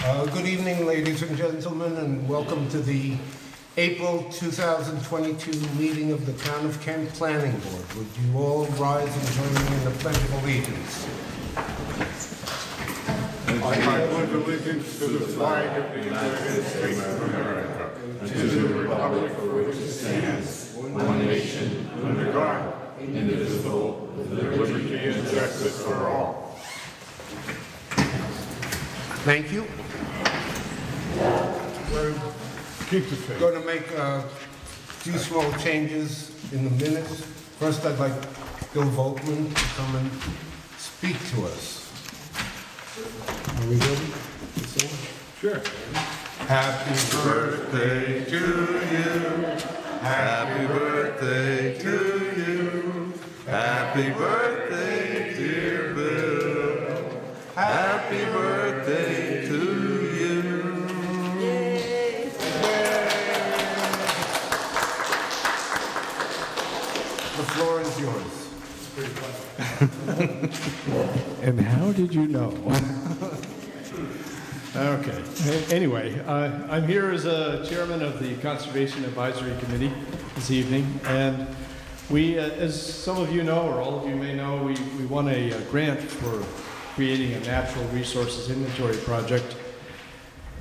Good evening, ladies and gentlemen, and welcome to the April 2022 meeting of the Town of Kent Planning Board. Would you all rise and join me in the Pledge of Allegiance? I pledge allegiance to the flag of the United States of America and to the republic for which it stands, one nation, under God, indivisible, with liberty and justice for all. Thank you. We're going to make a few small changes in the minutes. First, I'd like Bill Volkman to come and speak to us. Are we ready? Sure. Happy birthday to you. Happy birthday to you. Happy birthday, dear Bill. Happy birthday to you. The floor is yours. And how did you know? Okay. Anyway, I'm here as a chairman of the Conservation Advisory Committee this evening, and we, as some of you know, or all of you may know, we won a grant for creating a natural resources inventory project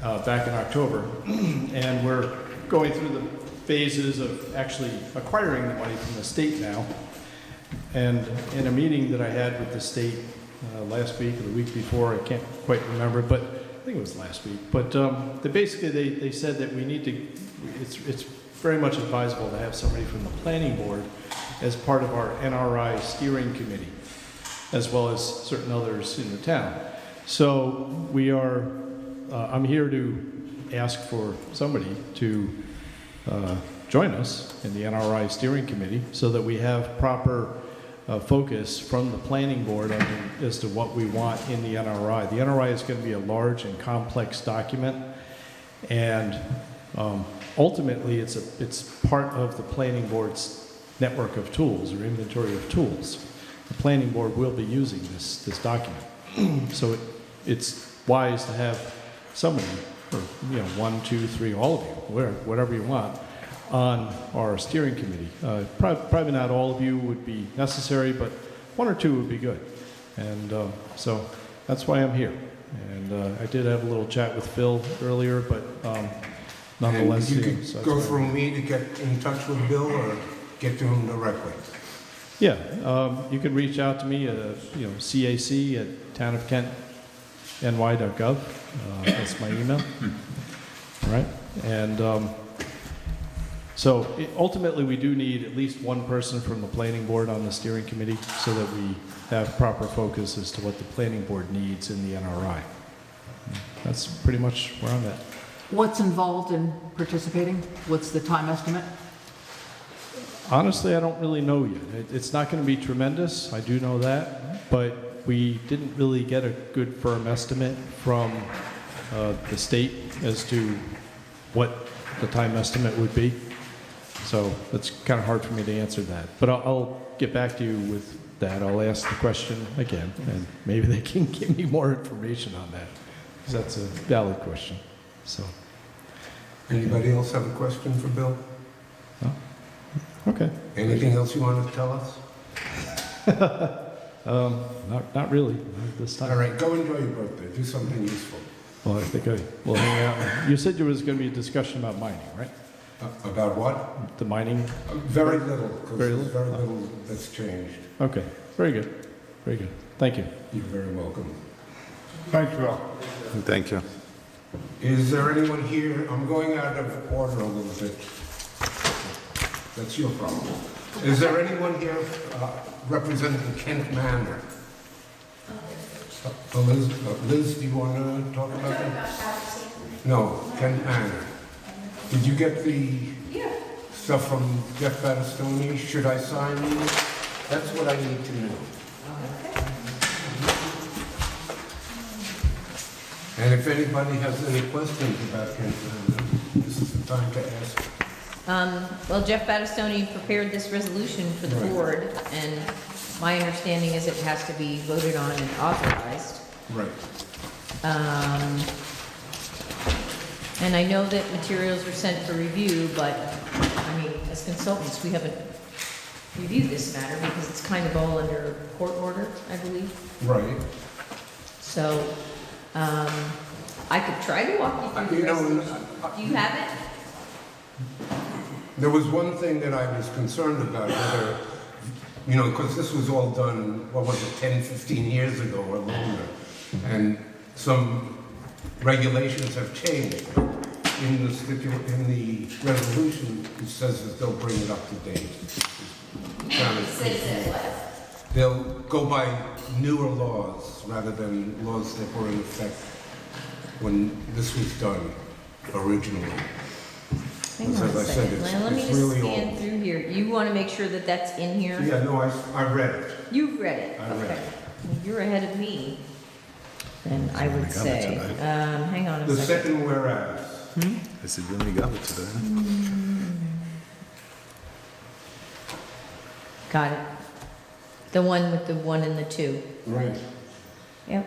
back in October, and we're going through the phases of actually acquiring the money from the state now. And in a meeting that I had with the state last week or the week before, I can't quite remember, but I think it was last week. But they said that we need to, it's very much advisable to have somebody from the planning board as part of our NRI steering committee, as well as certain others in the town. So we are, I'm here to ask for somebody to join us in the NRI steering committee so that we have proper focus from the planning board as to what we want in the NRI. The NRI is going to be a large and complex document, and ultimately it's part of the planning board's network of tools or inventory of tools. The planning board will be using this document. So it's wise to have somebody, or one, two, three, all of you, whatever you want, on our steering committee. Probably not all of you would be necessary, but one or two would be good. And so that's why I'm here. And I did have a little chat with Phil earlier, but nonetheless. And you could so go through me to get in touch with Bill or get to him directly. Yeah, you can reach out to me at CAC at townofkentny.gov. That's my email. All right, and so ultimately we do need at least one person from the planning board on the steering committee so that we have proper focus as to what the planning board needs in the NRI. That's pretty much where I'm at. What's involved in participating? What's the time estimate? Honestly, I don't really know yet. It's not going to be tremendous, I do know that, but we didn't really get a good firm estimate from the state as to what the time estimate would be. So it's kind of hard for me to answer that. But I'll get back to you with that. I'll ask the question again, and maybe they can give me more information on that, because that's a valid question. So, Anybody else have a question for Bill? no? Okay. Anything else you want to tell us? Not really, not this time. All right, go enjoy your birthday. Do something useful. Well, I think I will hang out. You said there was going to be a discussion about mining, right? About what? The mining? Very little, because Very there's very little that's changed. Okay, very good. Very good. Thank you. You're very welcome. Thanks, Bill. Thank you. Is there anyone here? I'm going out of order a little bit. That's your problem. Is there anyone here representing Kent Manor? Liz, do you want to talk about that? No, Kent Manor. Did you get the stuff from Jeff Battistoni? Should I sign these? That's what I need to know. And if anybody has any questions about Kent Manor, this is the time to ask. Well, Jeff Battistoni prepared this resolution for the Right. board, and my understanding is it has to be voted on and authorized. Right. And I know that materials are sent for review, but, I mean, as consultants, we haven't reviewed this matter because it's kind of all under court order, I believe. Right. So, I could try to walk you through the resolution. Do you have it? There was one thing that I was concerned about, whether, because this was all done, what was it, 10, 15 years ago or longer, and some regulations have changed. In the resolution, it says that they'll bring it up to date. They'll go by newer laws rather than laws that were in effect when this was done originally. Hang So on as a I said, second. it's- Let me it's just really scan old. through here. You want to make sure that that's in here? Yeah, no, I read it. You've read it? I read Okay. it. Well, you're ahead of me, then I would got it say. tonight. Hang on a The second. second whereas, I said, when we got it today. Got it. The one with the 1 and the 2. right, Yep.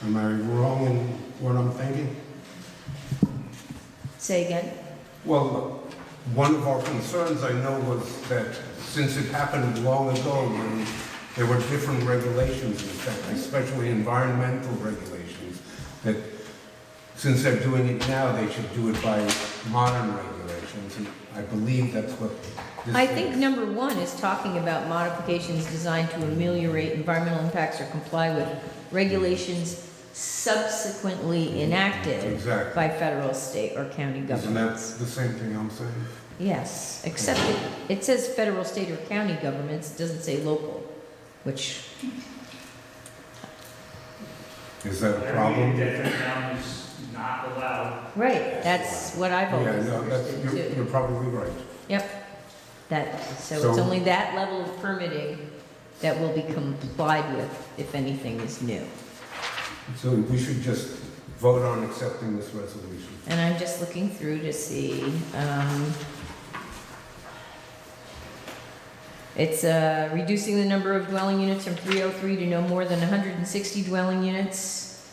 am I wrong in what I'm thinking? Say again? Well, one of our concerns, I know, was that since it happened long ago, when there were different regulations, in fact, especially environmental regulations, that since they're doing it now, they should do it by modern regulations, and I believe that's what this I think is. number 1 is talking about modifications designed to ameliorate environmental impacts or comply with regulations subsequently enacted Exactly. by federal, state, or county Isn't that governments. the same thing I'm saying? Yes, except it says federal, state, or county governments, it doesn't say local, which, Is that a Every problem? different town is not allowed. right, that's what I've Yeah, always no, that's, understood you're too. probably right. Yep, that, so it's So- only that level of permitting that will be complied with if anything is new. So we should just vote on accepting this resolution. And I'm just looking through to see, it's reducing the number of dwelling units from 303 to no more than 160 dwelling units,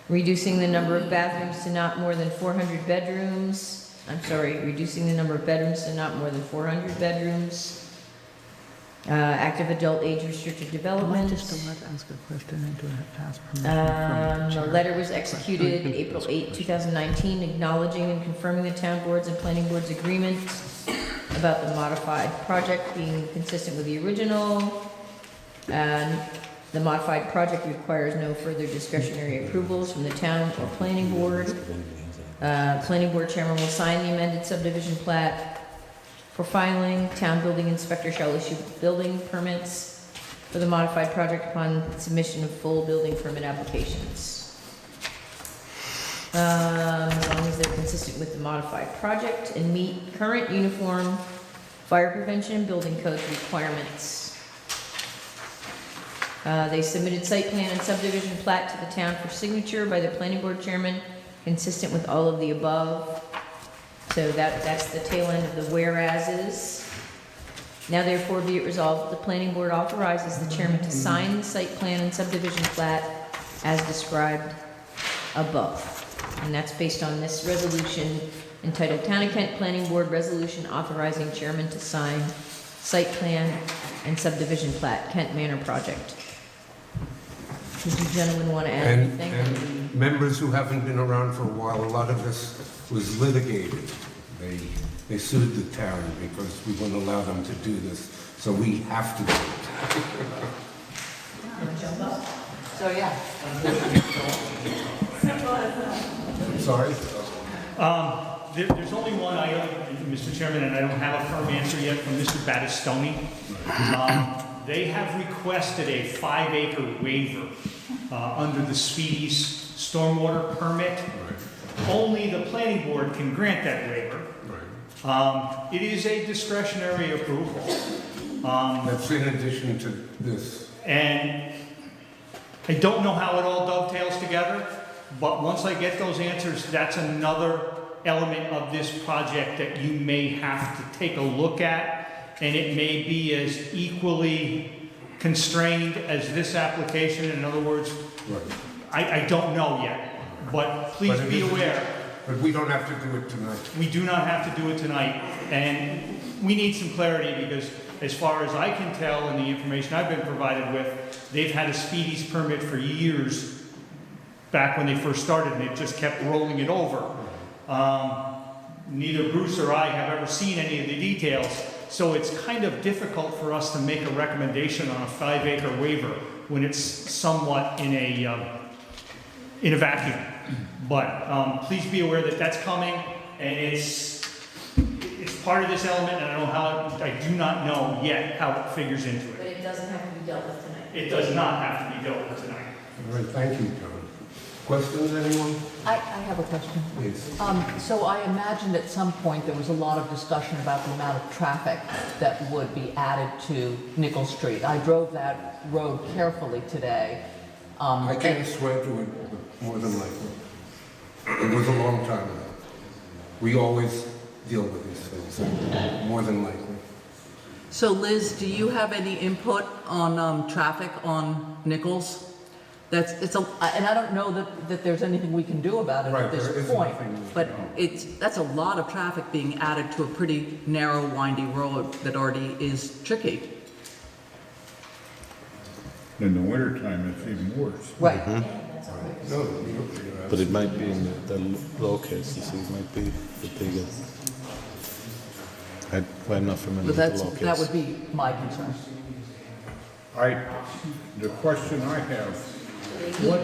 reducing the number of bathrooms to not more than 400 bedrooms, reducing the number of bedrooms to not more than 400 bedrooms, active adult age restricted development. Just allowed to ask a question and to ask permission from The chair. letter was executed April 8, 2019, acknowledging and confirming the town board's and planning board's agreement about the modified project being consistent with the original. The modified project requires no further discretionary approvals from the town or planning board. Planning board chairman will sign the amended subdivision plat for filing. Town building inspector shall issue building permits for the modified project upon submission of full building permit applications. As long as they're consistent with the modified project and meet current uniform fire prevention and building codes requirements. They submitted site plan and subdivision plat to the town for signature by the planning board chairman, consistent with all of the above. So that's the tail end of the whereases. Now therefore be it resolved, the planning board authorizes the chairman to sign the site plan and subdivision plat as described above. And that's based on this resolution entitled Town of Kent Planning Board Resolution authorizing chairman to sign site plan and subdivision plat, Kent Manor Project. Did you gentlemen want to add And, anything? and members who haven't been around for a while, a lot of this was litigated. They sued the town because we wouldn't allow them to do this, so we have to do it. So, yeah. I'm sorry? There's only one item, Mr. Chairman, and I don't have a firm answer yet from Mr. Battistoni. They have requested a 5-acre waiver under the Speedy's stormwater permit. Only the planning board can grant that waiver. It is a discretionary approval. That's in addition to this. And I don't know how it all dovetails together, but once I get those answers, that's another element of this project that you may have to take a look at, and it may be as equally constrained as this application. In other words, Right. I don't know yet, but please But it be is- aware. But we don't have to do it tonight. We do not have to do it tonight, and we need some clarity because as far as I can tell and the information I've been provided with, they've had a speedies permit for years back when they first started, and they've just kept rolling it over. Neither Bruce or I have ever seen any of the details, so it's kind of difficult for us to make a recommendation on a 5-acre waiver when it's somewhat in a vacuum. But please be aware that that's coming, and it's part of this element, and I do not know yet how it figures into But it. it doesn't have to be dealt with tonight. It does not have to be dealt with tonight. All right, thank you, John. Questions, anyone? I have a question. Please. So I imagined at some point there was a lot of discussion about the amount of traffic that would be added to Nickel Street. I drove that road carefully today. I can't swear to it, but more than likely. It was a long time ago. We always deal with these things, more than likely. So Liz, do you have any input on traffic on Nichols? And I don't know that there's anything we can do about it Right, at this there isn't point. anything we But can that's a lot of traffic being added to a pretty narrow, windy road that already is tricky. In the wintertime, it's even worse. Right. do. No, you're But it might be in the low case, you see, it might be the bigger. I'm not familiar But with the low case. that would be my concern. The question I have, what,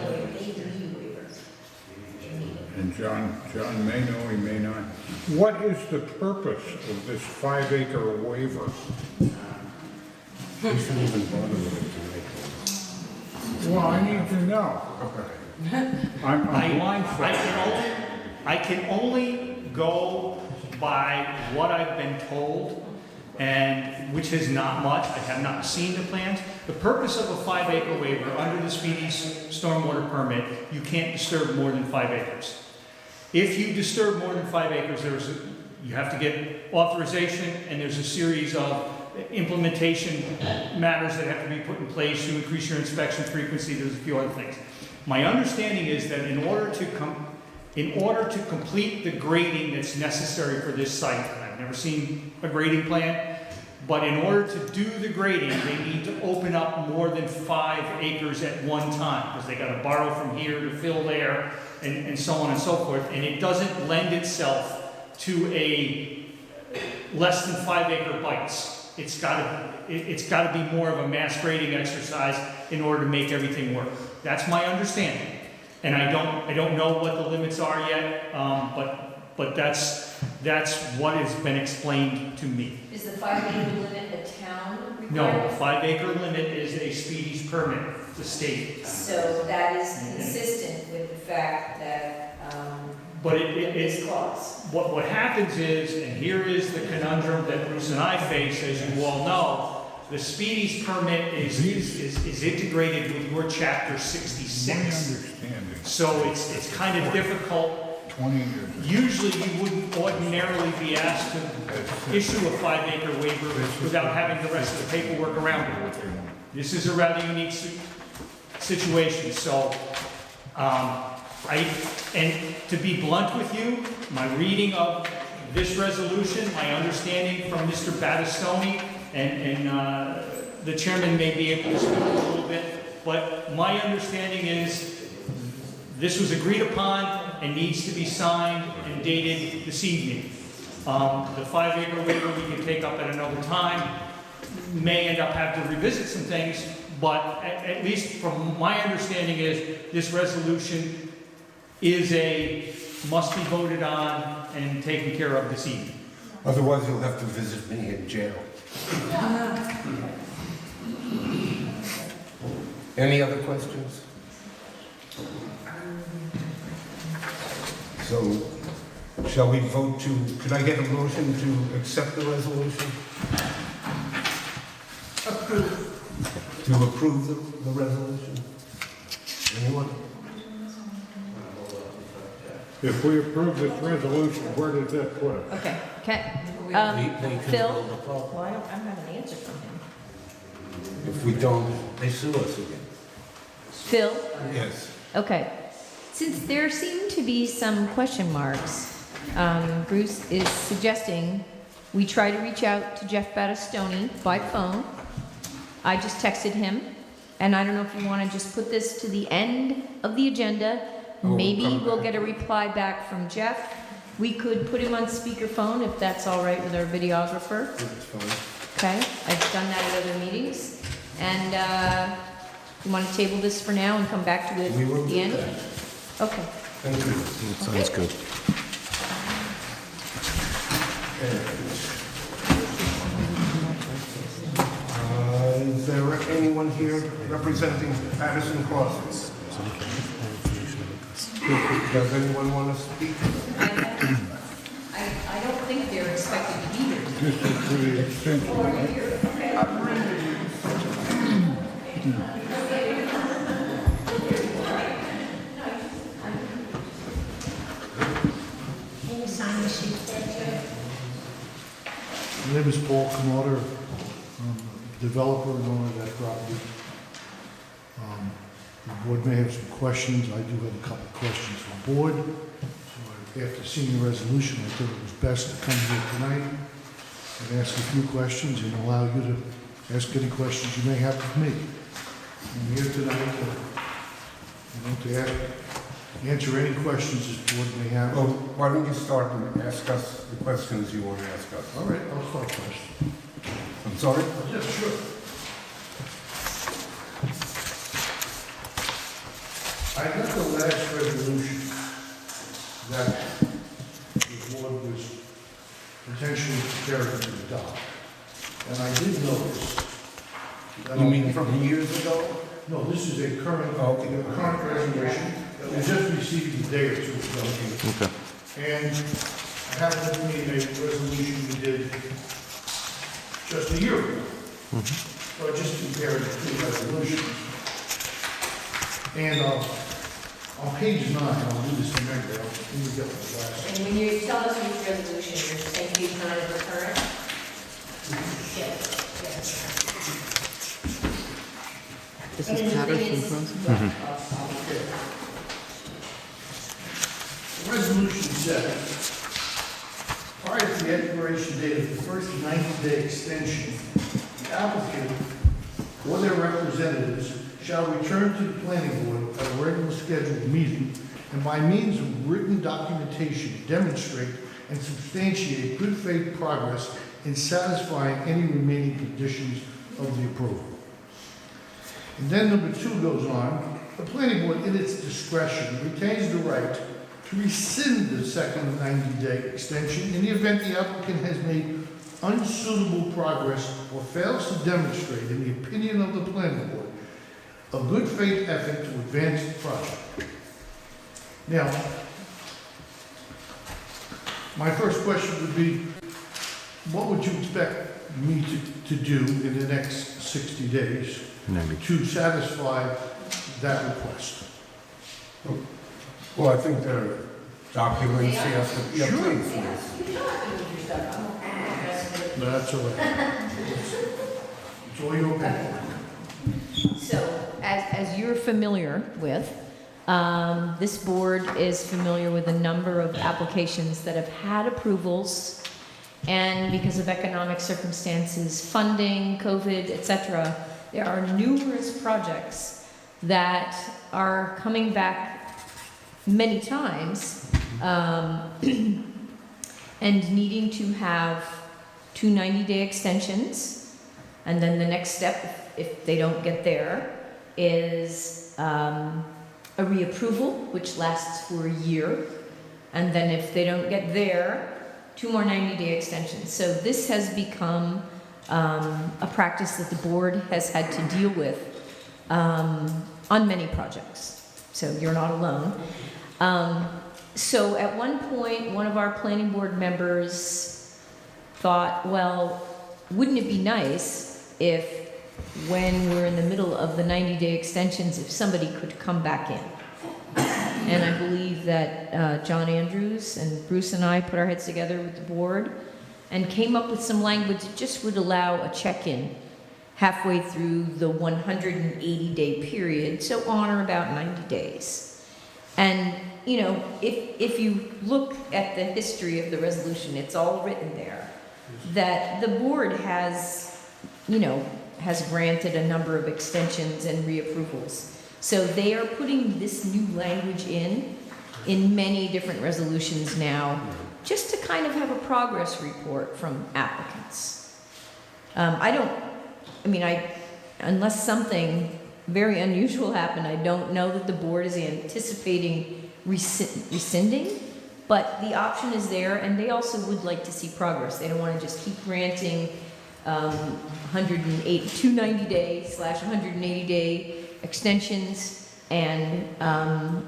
and John may know, he may not, what is the purpose of this 5-acre waiver? We shouldn't even bother with it tonight. Well, I need to know. I'm blindfolded. I can only go by what I've been told, and which is not much. I have not seen the plans. The purpose of a 5-acre waiver under the Speedy Stormwater Permit, you can't disturb more than 5 acres. If you disturb more than 5 acres, you have to get authorization, and there's a series of implementation matters that have to be put in place to increase your inspection frequency. There's a few other things. My understanding is that in order to complete the grading that's necessary for this site, and I've never seen a grading plan, but in order to do the grading, they need to open up more than 5 acres at one time, because they gotta borrow from here to fill there, and so on and so forth, and it doesn't lend itself to a less than 5 acre bites. It's gotta be more of a mass grading exercise in order to make everything work. That's my understanding. And I don't know what the limits are yet, but that's what has been explained to me. Is the 5-acre limit a town requirement? No, a 5-acre limit is a Speedy's permit, the state. So that is consistent with the fact that, But this clause. what happens is, and here is the conundrum that Bruce and I face, as you all know, the Speedy's permit is integrated with your chapter My 66. understanding, So it's kind of difficult. 20 years. Usually you wouldn't ordinarily be asked to issue a 5-acre waiver without having the rest of the paperwork around it. This is a rather unique situation, so, and to be blunt with you, my reading of this resolution, my understanding from Mr. Battistoni, and the chairman may be able to speak a little bit, but my understanding is this was agreed upon and needs to be signed and dated this evening. The 5-acre waiver we can take up at another time, may end up having to revisit some things, but at least from my understanding is this resolution is must be voted on and taken care of this evening. Otherwise, you'll have to visit me in jail. Any other questions? So, shall we vote could I get a motion to accept the resolution? To approve the resolution? Anyone? If we approve this resolution, where does that put us? Okay, They can Phil? build a problem. Well, I don't have an answer from him. If we don't, they sue us again. Phil? Yes. Okay. Since there seem to be some question marks, Bruce is suggesting we try to reach out to Jeff Battistoni by phone. I just texted him, and I don't know if you want to just put this to the end of the agenda. Maybe come we'll back. get a reply back from Jeff. We could put him on speakerphone if that's all right with our videographer. Okay, I've done that at other meetings. And you want to table this for now and come back to it We will at the do end? that. Okay. Thank you. Sounds good. Is there anyone here representing Patterson Crossing? Does anyone want to speak? I don't think they're expected to be here. Just for the extension, right? My name is Paul Comotter. I'm a developer and owner of that property. The board may have some questions. I do have a couple of questions for the board. So after seeing the resolution, I thought it was best to come here tonight and ask a few questions and allow you to ask any questions you may have of me. I'm here tonight to answer any questions this board may have. Well, why don't you start and ask us the questions you want to ask us? All right, I'll start first. I'm sorry? Yes, sure. I got the last resolution that the board was potentially preparing to adopt. And I did notice. that You mean from years ago? No, this is a current, Okay. a current resolution that we just received a day or two ago. Okay. And I have with me a resolution we did just a year ago. So I just compared the two resolutions. And on page 9, I'll do this from memory, let me get the last. And when you tell us which resolution, you're saying page 9 of the current? Yes. This is Patterson Crossing? The resolution says, prior to the expiration date of the first 90-day extension, the applicant or their representatives shall return to the planning board at a regular scheduled meeting and by means of written documentation demonstrate and substantiate good faith progress in satisfying any remaining conditions of the approval. And then number 2 goes on, the planning board in its discretion retains the right to rescind the second 90-day extension in the event the applicant has made unsuitable progress or fails to demonstrate, in the opinion of the planning board, a good faith effort to advance the project. Now, my first question would be, what would you expect me to do in the next 60 days to satisfy that request? Well, I think there are documents he has to, yeah, Sure. please. That's all right. It's all your paperwork. So, as you're familiar with, this board is familiar with a number of applications that have had approvals, and because of economic circumstances, funding, COVID, etc., there are numerous projects that are coming back many times and needing to have 2 90-day extensions. And then the next step, if they don't get there, is a reapproval, which lasts for a year. And then if they don't get there, 2 more 90-day extensions. So this has become a practice that the board has had to deal with on many projects. So you're not alone. So at one point, one of our planning board members thought, well, wouldn't it be nice if, when we're in the middle of the 90-day extensions, if somebody could come back in? And I believe that John Andrews and Bruce and I put our heads together with the board and came up with some language that just would allow a check-in halfway through the 180-day period, so on or about 90 days. And, you know, if you look at the history of the resolution, it's all written there, that the board has, you know, has granted a number of extensions and reapprovals. So they are putting this new language in many different resolutions now, just to kind of have a progress report from applicants. Unless something very unusual happened, I don't know that the board is anticipating rescinding, but the option is there, and they also would like to see progress. They don't want to just keep granting 290-day/180-day extensions and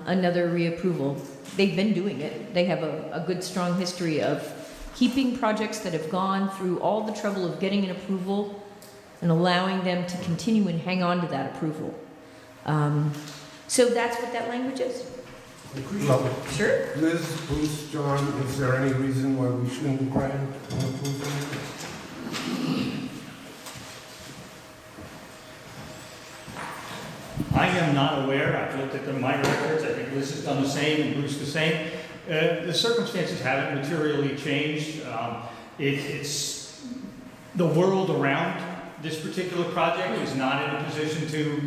another reapproval. They've been doing it. They have a good, strong history of keeping projects that have gone through all the trouble of getting an approval and allowing them to continue and hang on to that approval. So that's what that language is. Well, Sure. Liz, Bruce, John, is there any reason why we shouldn't grant an approval? I am not aware, I've looked at my records, I think Liz has done the same and Bruce the same. The circumstances haven't materially changed. It's the world around this particular project is not in a position to,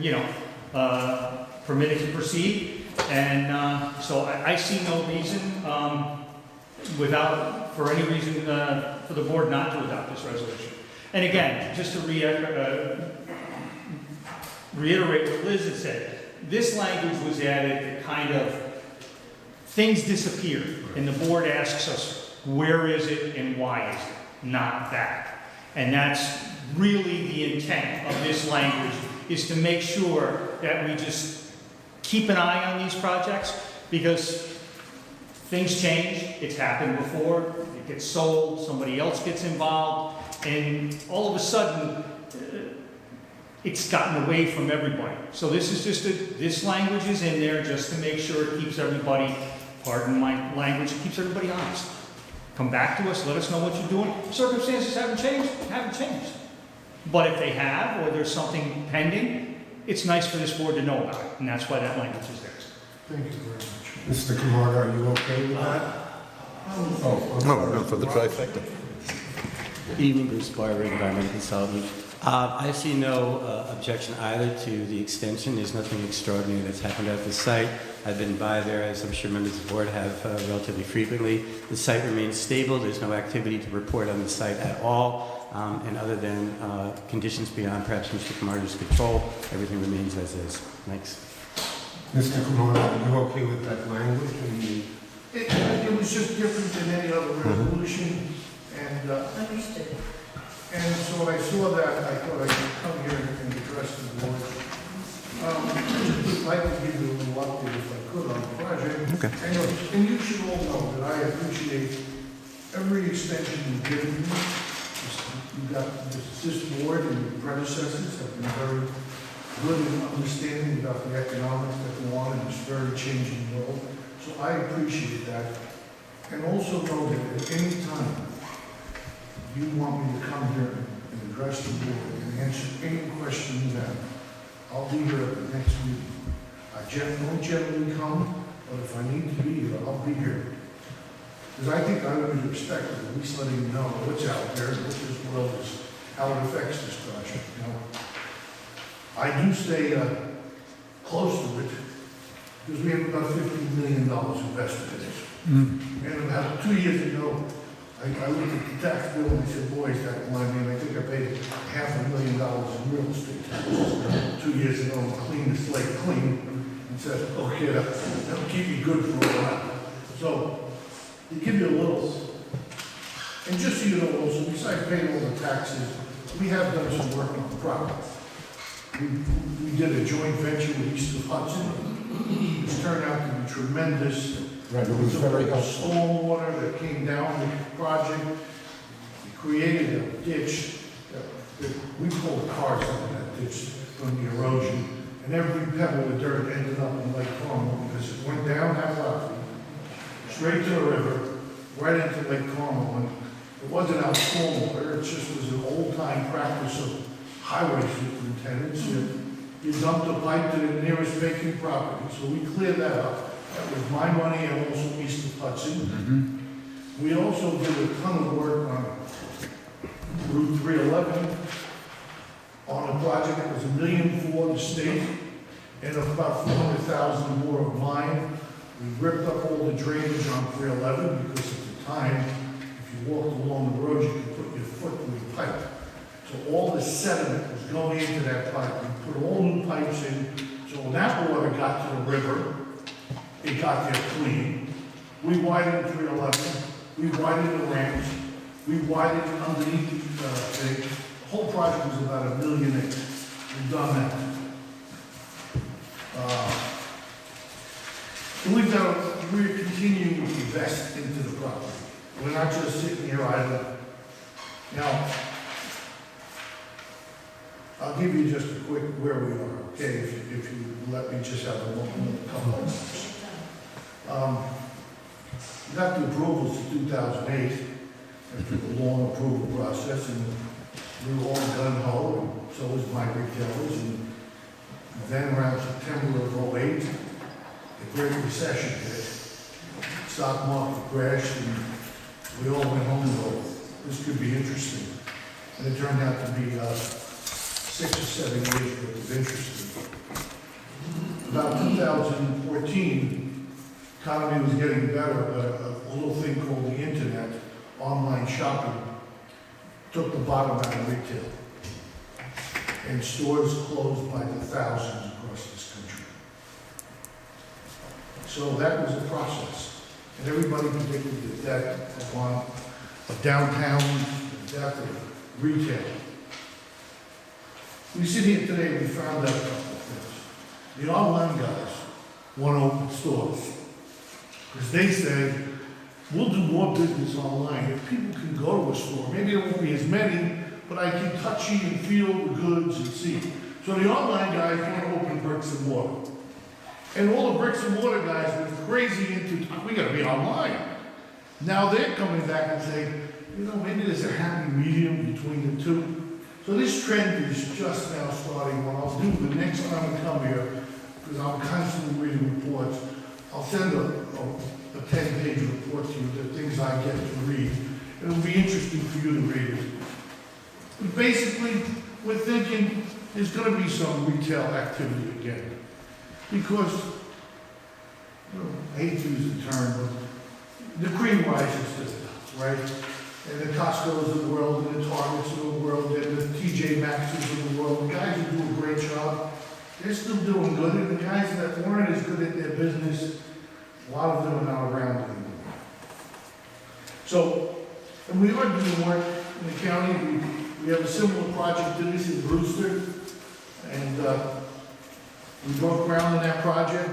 permit it to proceed. And so I see no reason for any reason for the board not to adopt this resolution. And again, just to reiterate what Liz had said, this language was added to kind of, things disappeared, and the board asks us, where is it and why is it? Not that. And that's really the intent of this language, is to make sure that we just keep an eye on these projects, because things change. It's happened before. It gets sold, somebody else gets involved, and all of a sudden, it's gotten away from everybody. So this is just this language is in there just to make sure it keeps everybody, pardon my language, it keeps everybody honest. Come back to us, let us know what you're doing. Circumstances haven't changed. But if they have, or there's something pending, it's nice for this board to know about it, and that's why that language is there. Thank you very much. Mr. Camargo, are you okay with that? No, for the trifecta. Evening, Bruce Barber, Environmental Consultant. I see no objection either to the extension. There's nothing extraordinary that's happened at the site. I've been by there, as I'm sure members of the board have, relatively frequently. The site remains stable. There's no activity to report on the site at all. And other than conditions beyond perhaps Mr. Camargo's control, everything remains as is. Thanks. Mr. Camargo, are you okay with that language? It was just different than any other resolution, and Understood. and so when I saw that, I thought I could come here and address the board. I just would like to give you a little update if I could on the project. Okay. And you should all know that I appreciate every extension you've given me. You've got this board and your predecessors have been very good in understanding about the economics that go on in this very changing world. So I appreciate that. And also know that at any time you want me to come here and address the board and answer any question you have, I'll be here at the next meeting. I don't generally come, but if I need to be here, I'll be here. Because I think I would be respectful, at least letting you know what's out there, what this world is, how it affects this project, I do stay close to it, because we have about $15 million invested in it. And about 2 years ago, I looked at the tax bill and I said, boy, is that money? And I think I paid $500,000 in real estate taxes 2 years ago, and cleaned the slate clean, and said, okay, that'll keep you good for a while. So, to give you a little, and just so you know also, besides paying all the taxes, we have done some work on the property. We did a joint venture with East of Hudson. It's turned out to be tremendous. Right, it was very helpful. Stormwater that came down the project. We created a ditch that we pulled cars out of that ditch from the erosion. And every pebble of dirt ended up in Lake Carmel because it went down that property, straight to the river, right into Lake Carmel. And it wasn't out stormwater, it just was an old-time practice of highway superintendents. You dumped a pipe to the nearest vacant property, so we cleared that up. That was my money and also East of Hudson. We also did a ton of work on Route 311 on a project that was $1 million for the state and about $400,000 more of mine. We ripped up all the drainage on 311 because at the time, if you walked along the road, you could put your foot through the pipe. So all the sediment was going into that pipe. We put all new pipes in. So when that water got to the river, it got there clean. We widened 311. We widened the ramps. We widened underneath the thing. The whole project was about $1 million. We've done that. We're continuing to invest into the property. We're not just sitting here idle. Now, I'll give you just a quick where we are, okay, if you let me just have a couple of minutes. We got the approvals in 2008, after a long approval process, and we were all gung-ho, and so was my retailers, and then around September of 08, the Great Recession hit. Stock market crashed, and we all went home and go, this could be interesting. And it turned out to be 6 or 7 years worth of interesting. About 2014, economy was getting better, but a little thing called the internet, online shopping, took the bottom out of retail. And stores closed by the thousands across this country. So that was a process. And everybody predicted the death of downtown, the death of retail. We sit here today, we found out a couple of things. The online guys want to open stores. Because they said, we'll do more business online. If people can go to a store, maybe there won't be as many, but I can touch and feel the goods and see. So the online guys want to open bricks and mortar. And all the bricks and mortar guys were crazy into, we gotta be online. Now they're coming back and saying, you know, maybe there's a happy medium between the two. So this trend is just now starting. What I'll do the next time I come here, because I'm constantly reading reports, I'll send a 10-page report to you, the things I get to read. It'll be interesting for you to read it. But basically, we're thinking there's going to be some retail activity again. Because, you know, I hate to use the term, but the cream rises to the top, right? And the Costco's of the world, and the Targets of the world, and the TJ Maxx's of the world, the guys who do a great job, they're still doing good. And the guys that weren't as good at their business, a lot of them are not around anymore. So, and we are doing work in the county. We have a similar project to this in Brewster, and we broke ground on that project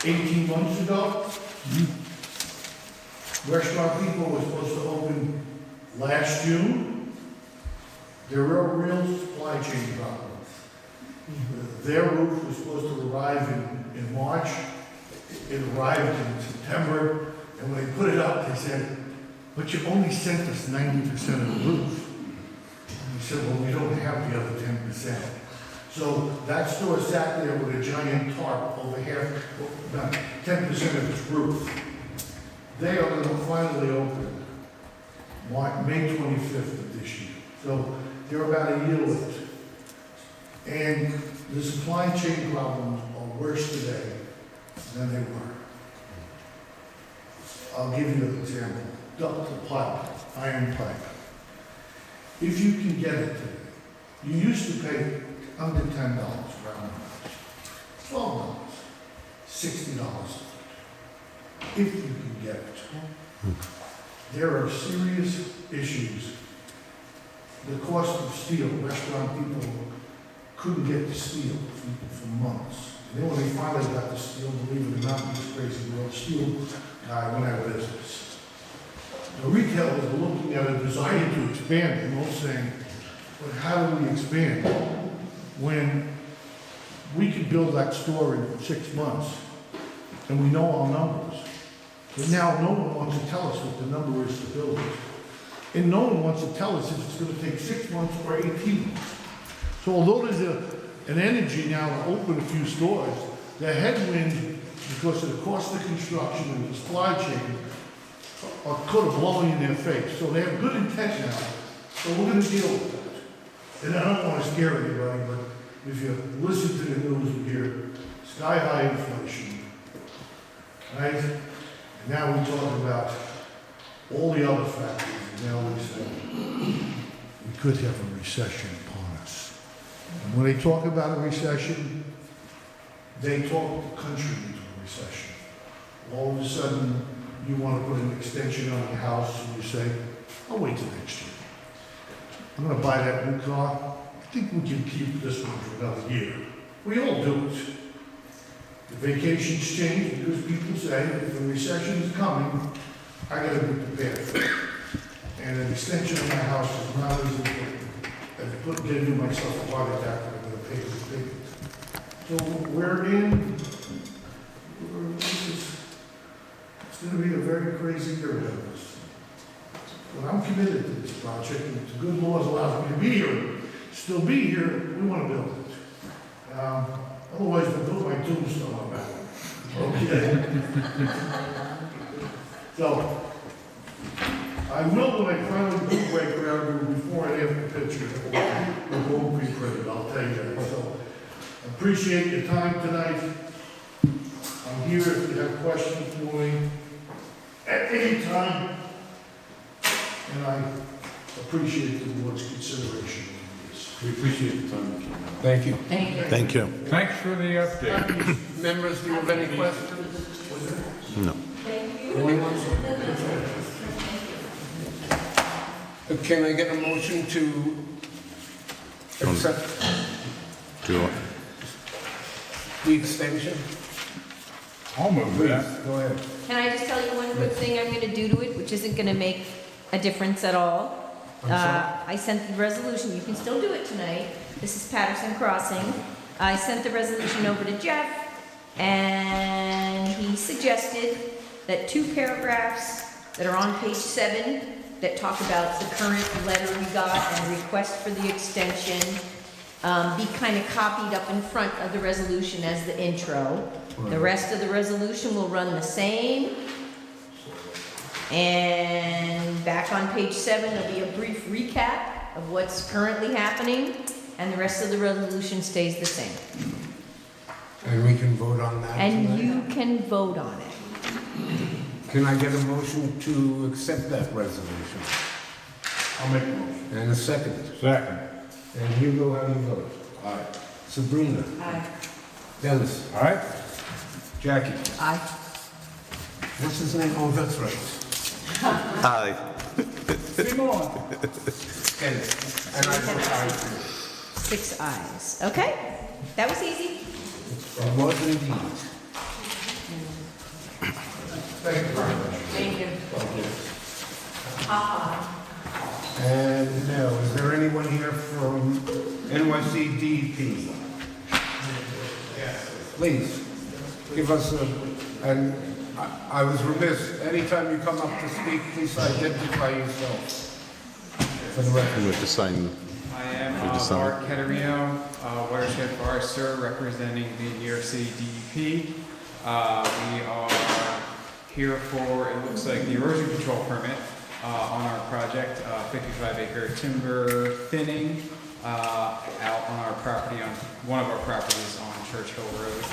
18 months ago. Restaurant people were supposed to open last June. There were real supply chain problems. Their roof was supposed to arrive in March. It arrived in September, and when they put it up, they said, but you only sent us 90% of the roof. And we said, well, we don't have the other 10%. So that store sat there with a giant tarp over half, about 10% of its roof. They are going to finally open May 25th of this year. So they're about a year late. And the supply chain problems are worse today than they were. I'll give you an example. Ductile pipe, iron pipe. If you can get it today, you used to pay under $10 round $12, $60. If you can get it. There are serious issues. The cost of steel, restaurant people couldn't get the steel for months. And then when they finally got the steel, believe it or not, in this crazy world, steel guy went out of business. The retailers are looking at a desire to expand and all saying, but how do we expand? When we could build that store in 6 months and we know our numbers. But now no one wants to tell us what the number is to build it. And no one wants to tell us if it's going to take 6 months or 18 months. So although there's an energy now to open a few stores, the headwind because of the cost of construction and the supply chain are could have blowing in their face. So they have good intent now, so we're gonna deal with that. And I don't wanna scare anybody, but if you listen to the news, you hear sky-high inflation, right? And now we talk about all the other factors, and now we say, we could have a recession upon us. And when they talk about a recession, they talk the country into a recession. All of a sudden, you want to put an extension on your house, and you say, I'll wait till next year. I'm gonna buy that new car, I think we can keep this one for another year. We all do it. The vacations change because people say, if a recession is coming, I gotta be prepared for it. And an extension of my house is not as important as giving myself a heart attack when I'm gonna pay this payment. So we're in, it's gonna be a very crazy year ahead of us. But I'm committed to this project, and if the good Lord allows me to be here, still be here, we wanna build it. Otherwise, we'll put my tombstone on that. Okay? So, I will, when I finally do break ground, before I have the picture, it won't be printed, I'll tell you that. So, appreciate your time tonight. I'm here if you have questions for me at any time. And I appreciate the board's consideration of this. We appreciate the time. Thank you. Thank you. Thank you. Thanks for the update. Members, do you have any questions? No. Anyone? Can I get a motion to accept Do it. the extension? I'll move Please, that. go ahead. Can I just tell you one quick thing I'm gonna do to it, which isn't gonna make a difference at all? I sent the resolution, you can still do it tonight. This is Patterson Crossing. I sent the resolution over to Jeff, and he suggested that 2 paragraphs that are on page 7 that talk about the current letter we got and request for the extension, be kind of copied up in front of the resolution as the intro. The rest of the resolution will run the same. And back on page 7, there'll be a brief recap of what's currently happening, and the rest of the resolution stays the same. And we can vote on that And tonight? you can vote on it. Can I get a motion to accept that resolution? I'll make a motion. And a second? Second. And Hugo, how do you vote? Aye. Sabrina? Aye. Dennis? All right? Jackie? Aye. What's his name? Oh, that's right. Aye. Ken. And I vote aye. 6 ayes. Okay, that was easy. It was indeed. Thank you very much. Thank you. And now, is there anyone here from NYC DEP? Please, give us a, and I was remiss, anytime you come up to speak, please identify yourself for the record. You have to sign. I am Good to sign. Mark Caterino, Watershed Forester, representing the New York City DEP. We are here for, it looks like, the erosion control permit on our project, 55-acre timber thinning out on our property, on one of our properties on Church Hill Road,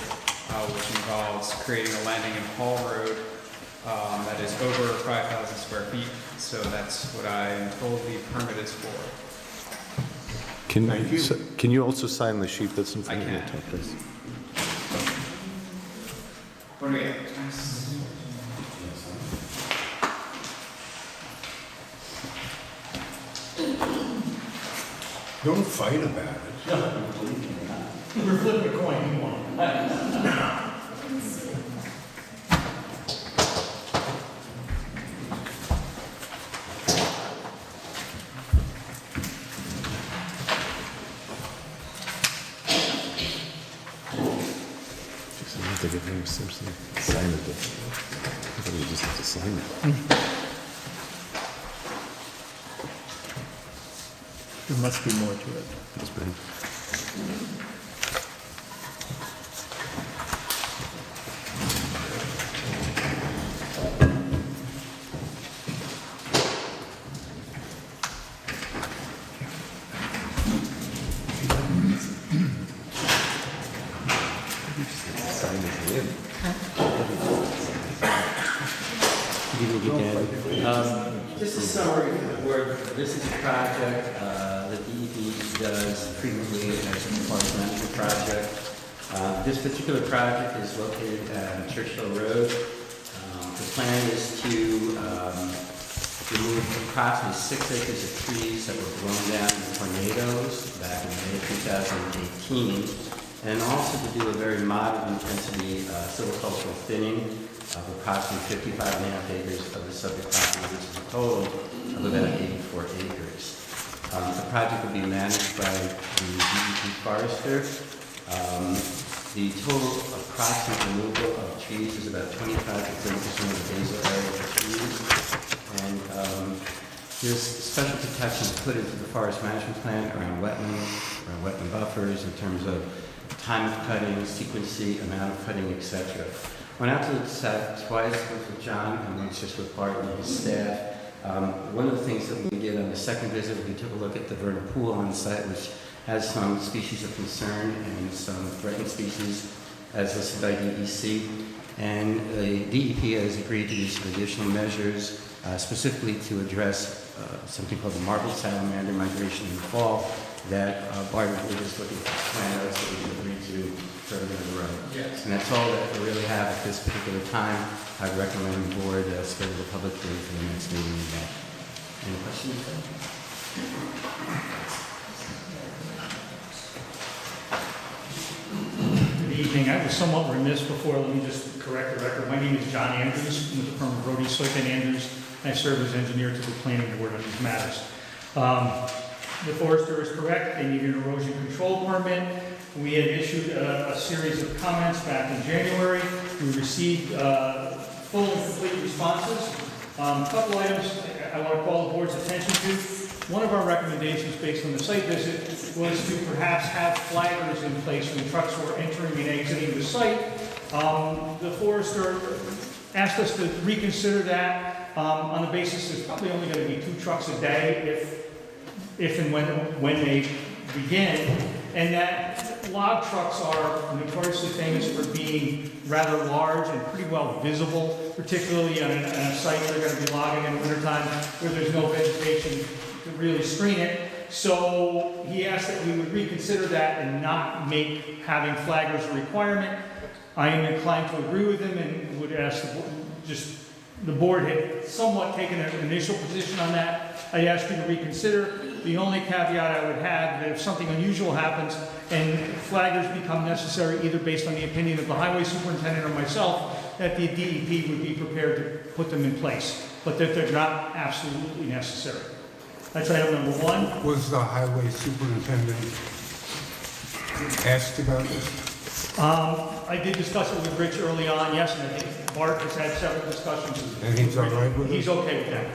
which involves creating a landing in Hall Road that is over 5,000 square feet. So that's what I am told the permit is for. Thank you. Can you also sign the sheet that's in front of you? can. Please? What do we have? Don't fight about it. We're flipping a coin, you want. I don't think I've ever Simpson signed it. I thought you just have to sign it. There must be more to it. That's bad. Good evening again. Just a summary for the board. This is a project that DEP does frequently as a performance management project. This particular project is located at Churchill Road. The plan is to remove approximately 6 acres of trees that were blown down in tornadoes back in May 2018, and also to do a very moderate intensity silvicultural thinning of approximately 55.5 acres of the subject property, which is a total of about 84 acres. The project will be managed by the DEP forester. The total approximate removal of trees is about 25 to 30% of the basal area of the trees. And there's special protections put into the forest management plan around wetlands, around wetland buffers in terms of time of cutting, sequency, amount of cutting, etc. Went out to the site twice, once with John and once just with Bart and his staff. One of the things that we did on the second visit, we took a look at the vernal pool on site, which has some species of concern and some threatened species as listed by DEC. And the DEP has agreed to do some additional measures, specifically to address something called the marble salamander migration in the fall that Bart was just looking to plan out so we can agree to further down the road. Yes. And that's all that we really have at this particular time. I recommend the board schedule a public hearing for the next meeting in May. Any questions? Good evening. I was somewhat remiss before. Let me just correct the record. My name is John Andrews. I'm with the firm of Brody, Slick and Andrews. I serve as engineer to the planning board on these matters. The forester is correct. They need an erosion control permit. We had issued a series of comments back in January. We received full and complete responses. A couple items I want to call the board's attention to. One of our recommendations based on the site visit was to perhaps have flaggers in place when trucks were entering and exiting the site. The forester asked us to reconsider that on the basis there's probably only going to be 2 trucks a day if and when they begin, and that log trucks are notoriously famous for being rather large and pretty well visible, particularly on a site they're going to be logging in the wintertime where there's no vegetation to really screen it. So he asked that we would reconsider that and not make having flaggers a requirement. I am inclined to agree with him and would ask the board had somewhat taken an initial position on that. I ask you to reconsider. The only caveat I would have that if something unusual happens and flaggers become necessary, either based on the opinion of the highway superintendent or myself, that the DEP would be prepared to put them in place, but that they're not absolutely necessary. That's item number 1. Was the highway superintendent asked about this? I did discuss it with Rich early on, yes, and I think Bart has had several discussions. And he's all right with it? He's okay with that.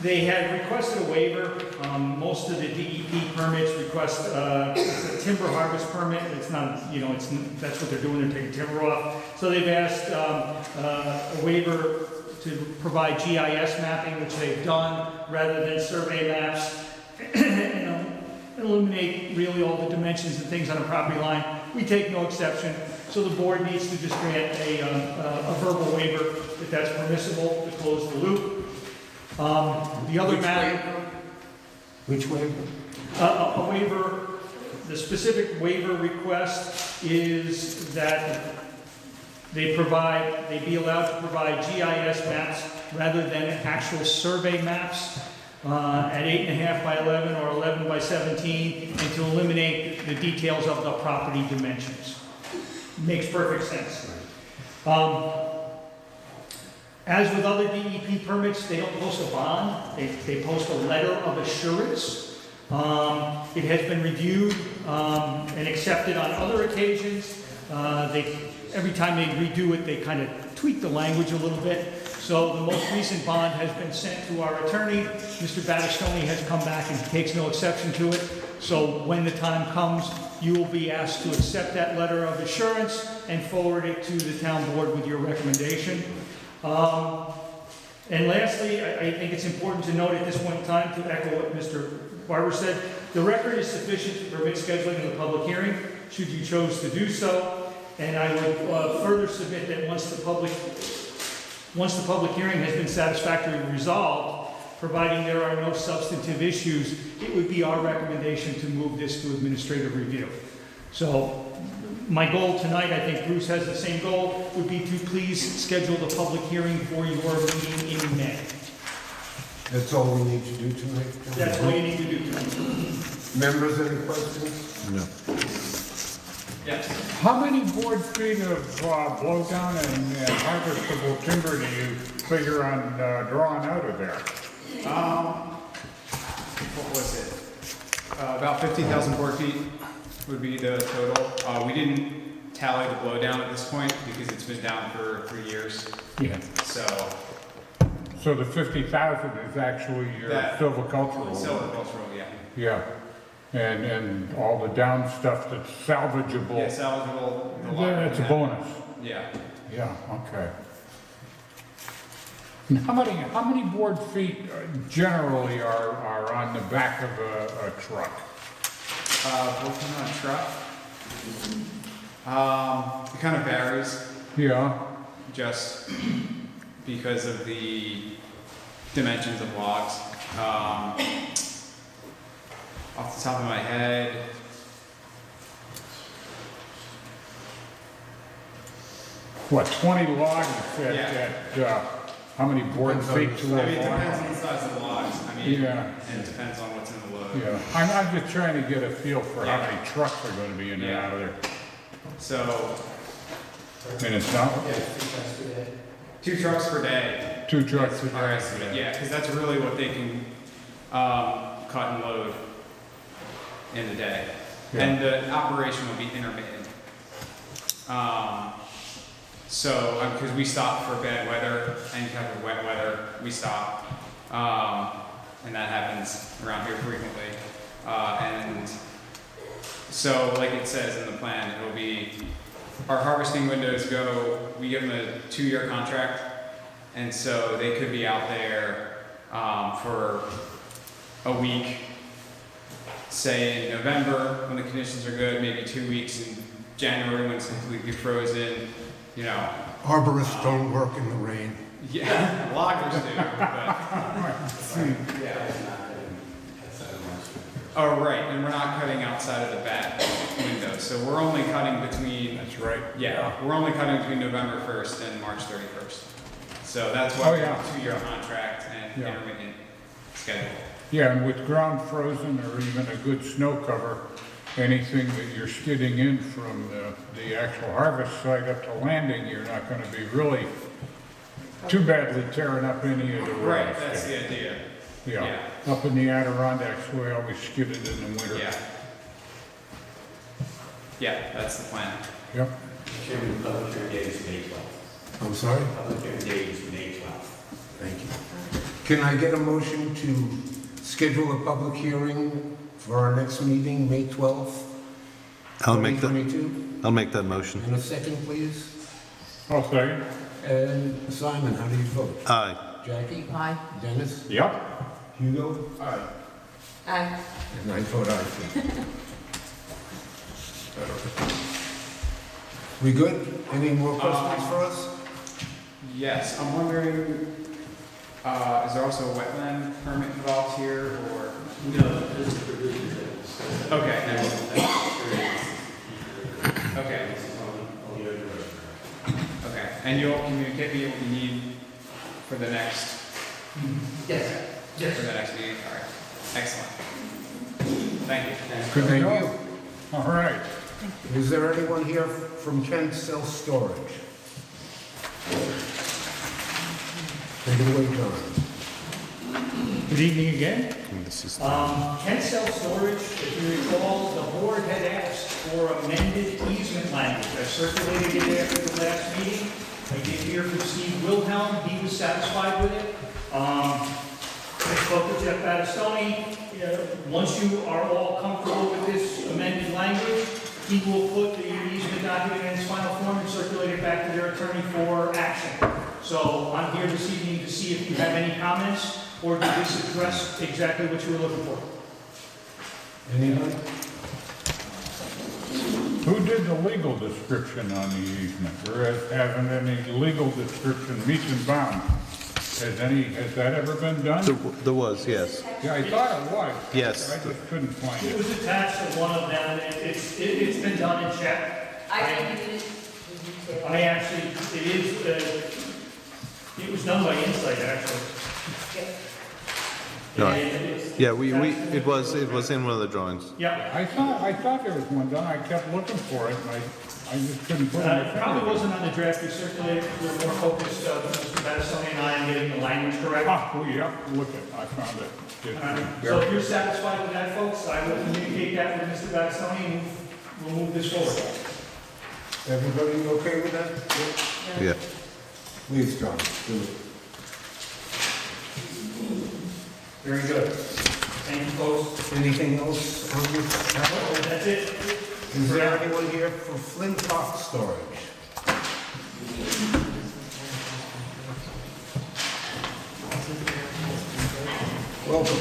They had requested a waiver. Most of the DEP permits request it's a timber harvest permit. It's not, that's what they're doing. They're taking timber off. So they've asked a waiver to provide GIS mapping, which they've done, rather than survey maps, and eliminate really all the dimensions and things on a property line. We take no exception. So the board needs to just grant a verbal waiver if that's permissible to close the loop. The other matter. Which waiver? A waiver, the specific waiver request is that they be allowed to provide GIS maps rather than actual survey maps at 8.5 by 11 or 11 by 17, and to eliminate the details of the property dimensions. Makes perfect sense. As with other DEP permits, they don't post a bond, they post a letter of assurance. It has been reviewed and accepted on other occasions. Every time they redo it, they kind of tweak the language a little bit. So the most recent bond has been sent to our attorney. Mr. Battistoni has come back and he takes no exception to it. So when the time comes, you will be asked to accept that letter of assurance and forward it to the town board with your recommendation. And lastly, I think it's important to note at this point in time, to echo what Mr. Barber said, the record is sufficient to permit scheduling of the public hearing, should you choose to do so. And I would further submit that once the public hearing has been satisfactorily resolved, providing there are no substantive issues, it would be our recommendation to move this to administrative review. So my goal tonight, I think Bruce has the same goal, would be to please schedule the public hearing for your meeting in May. That's all we need to do tonight? John? That's all you need to do tonight. Members, any questions? No. Yes. How many board feet of blow down and harvestable timber do you figure on drawing out of there? What was it? About 15,000 board feet would be the total. We didn't tally the blowdown at this point because it's been down for 3 years. Yeah. So the 50,000 is actually your silvicultural? silvicultural, yeah. Yeah. And all the down stuff that's salvageable? Yeah, salvageable. That's a bonus. Yeah. Yeah, okay. And how many board feet generally are on the back of a truck? Working on a truck. It kind of varies. Yeah. Just because of the dimensions of logs. Off the top of my head, What, 20 logs at, Yeah. how many board feet to a it depends log? on the size of the logs. And it depends on what's in the load. Yeah, I'm just trying to get a feel for how many trucks are gonna be in and Yeah. out of there. So, And it's not, 2 trucks per day. 2 trucks a is our day. estimate. Yeah, because that's really what they can cut and load in the day. Yeah. And the operation will be intermittent. Because we stop for bad weather, any type of wet weather, we stop. And that happens around here frequently. And so, like it says in the plan, it'll be, our harvesting windows go, we give them a 2-year contract. And so they could be out there for a week, say in November when the conditions are good, maybe 2 weeks in January when it's completely frozen, you know. Arborists don't work in the rain. Yeah, loggers do, but. Oh, right, and we're not cutting outside of the back window, so we're only cutting between. That's right. Yeah, we're only cutting between November 1st and March 31st. So that's why Oh, we yeah. have a 2-year contract and Yeah. intermittent schedule. Yeah, and with ground frozen or even a good snow cover, anything that you're skidding in from the actual harvest site up to landing, you're not gonna be really too badly tearing up any of the roads. Right, that's the idea. Yeah, up in the Adirondacks, we always skidded in the winter. Yeah. Yeah, that's the plan. Yep. Chairman, public hearing date is May 12th. I'm sorry? Public hearing date is May 12th. Thank you. Can I get a motion to schedule a public hearing for our next meeting, May 12th, I'll make 2022? that motion. And a second, please. I'll second. And Simon, how do you vote? Aye. Jackie? Aye. Dennis? Yep. Hugo? Aye. Aye. And I vote aye too. We good? Any more questions for us? Yes, I'm wondering, is there also a wetland permit involved here, or? No, this is the provision that was. Okay, okay, okay, and you'll communicate me what you need for the next? Yes. For the next meeting, all right, excellent. Thank you. Good to Thank know. you. All right. Is there anyone here from Kent Self Storage? Take it away, John. Good evening again. This is Kent Self Storage, if you recall, the board had asked for amended easement language. I circulated it after the last meeting. I did hear from Steve Wilhelm, he was satisfied with it. I spoke with Jeff Battistoni. Once you are all comfortable with this amended language, he will put the easement document in its final form and circulate it back to their attorney for action. So I'm here this evening to see if you have any comments, or did this address exactly what you were looking for? Anyone? Who did the legal description on the easement? Or hasn't any legal description, meets and bounds? Has that ever been done? There was, yes. Yeah, I thought it was. Yes. I just couldn't find It it. was attached to one of them, and it's been done and checked. I actually, it was done by Insight, actually. No. And it's- Yeah, it was in one of the drawings. Yeah. I thought there was one done. I kept looking for it, and I just couldn't put it in It probably the wasn't on the draft we circulated. We were more focused, Mr. Battistoni and I, on getting the language correct. Oh, yeah, look it, I found it. So if you're satisfied with that, folks, I will communicate that with Mr. Battistoni, and we'll move this forward. Everybody okay with that? Yeah. Please, John, do it. Very good. Thank you, folks. Anything else on this? That's it. Is there anyone here for Flint Rock Storage? Welcome.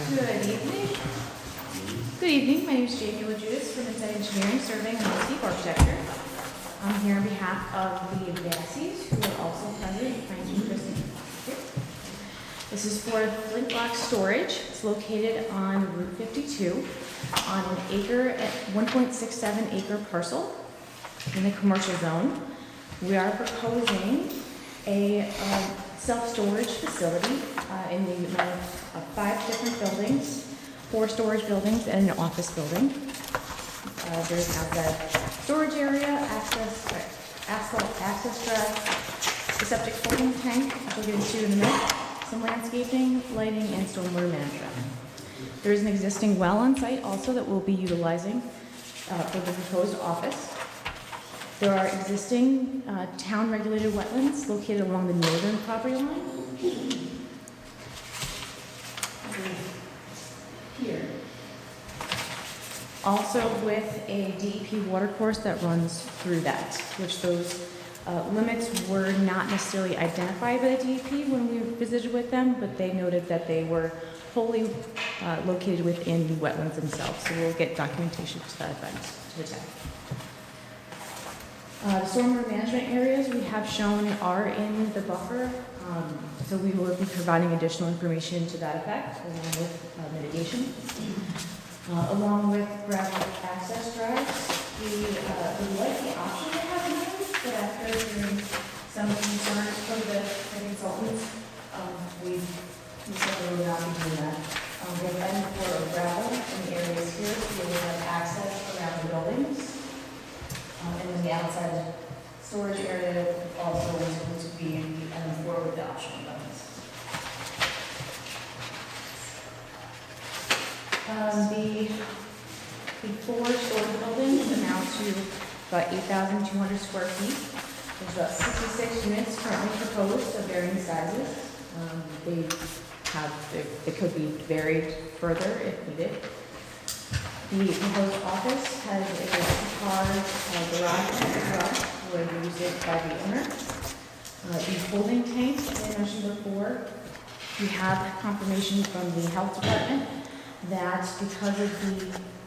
Good evening. Good evening. My name is Jamie LaJudas from Inside Engineering, Surveying and Landscape Architecture. I'm here on behalf of the Bassies, who are also present. My name is Kristen. This is for Flint Rock Storage. It's located on Route 52 on an 1.67 acre parcel in the commercial zone. We are proposing a self-storage facility in the amount of 5 different buildings, 4 storage buildings and an office building. There's outside storage area, access drive, the septic holding tank, which we'll get into in a minute, some landscaping, lighting, and stormwater management. There is an existing well on site also that we'll be utilizing for the proposed office. There are existing town-regulated wetlands located along the northern property line. Here. Also with a DEP water course that runs through that, which those limits were not necessarily identified by the DEP when we visited with them, but they noted that they were wholly located within the wetlands themselves. So we'll get documentation to that effect to the town. The stormwater management areas we have shown are in the buffer, so we will be providing additional information to that effect, along with mitigation. Along with gravel access drives, we would like the option to have those, but after hearing some concerns from the consultants, we said we will not be doing that. We're planning for gravel in the areas here, so we will have access around the buildings. And then the outside storage area also is going to be forward with the optional buildings. The 4 storage buildings amount to about 8,200 square feet. There's about 66 units currently proposed of varying sizes. They could be varied further if needed. The proposed office has a garage where we use it by the owner. The holding tank, as I mentioned before, we have confirmation from the health department that because of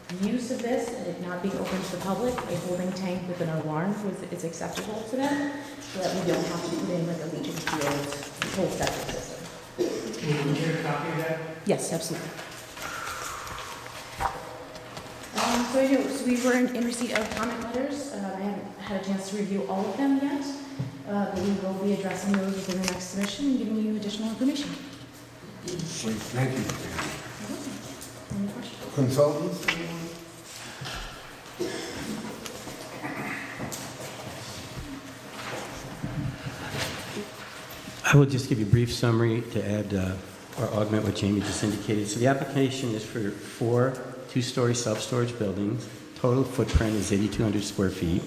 the use of this and it not being open to the public, a holding tank with an alarm is acceptable to them, so that we don't have to put in like a leaching field whole septic system. Can we get a copy of that? Yes, absolutely. So we were in receipt of comment letters. I haven't had a chance to review all of them yet, but we will be addressing those within the next submission and giving you additional information. Thank you. Any questions? Consultants? I will just give you a brief summary to add or augment what Jamie just indicated. So the application is for 4 two-story self-storage buildings. Total footprint is 8,200 square feet.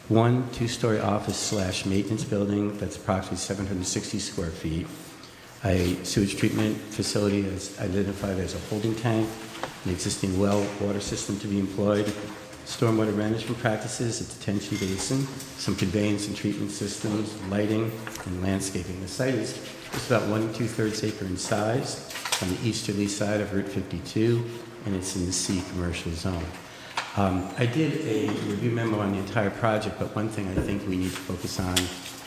1 two-story office/maintenance building that's approximately 760 square feet. A sewage treatment facility is identified as a holding tank, an existing well water system to be employed, stormwater management practices, a detention basin, some conveyance and treatment systems, lighting, and landscaping. The site is just about 1 2/3 acre in size on the easterly side of Route 52, and it's in the C commercial zone. I did a review memo on the entire project, but one thing I think we need to focus on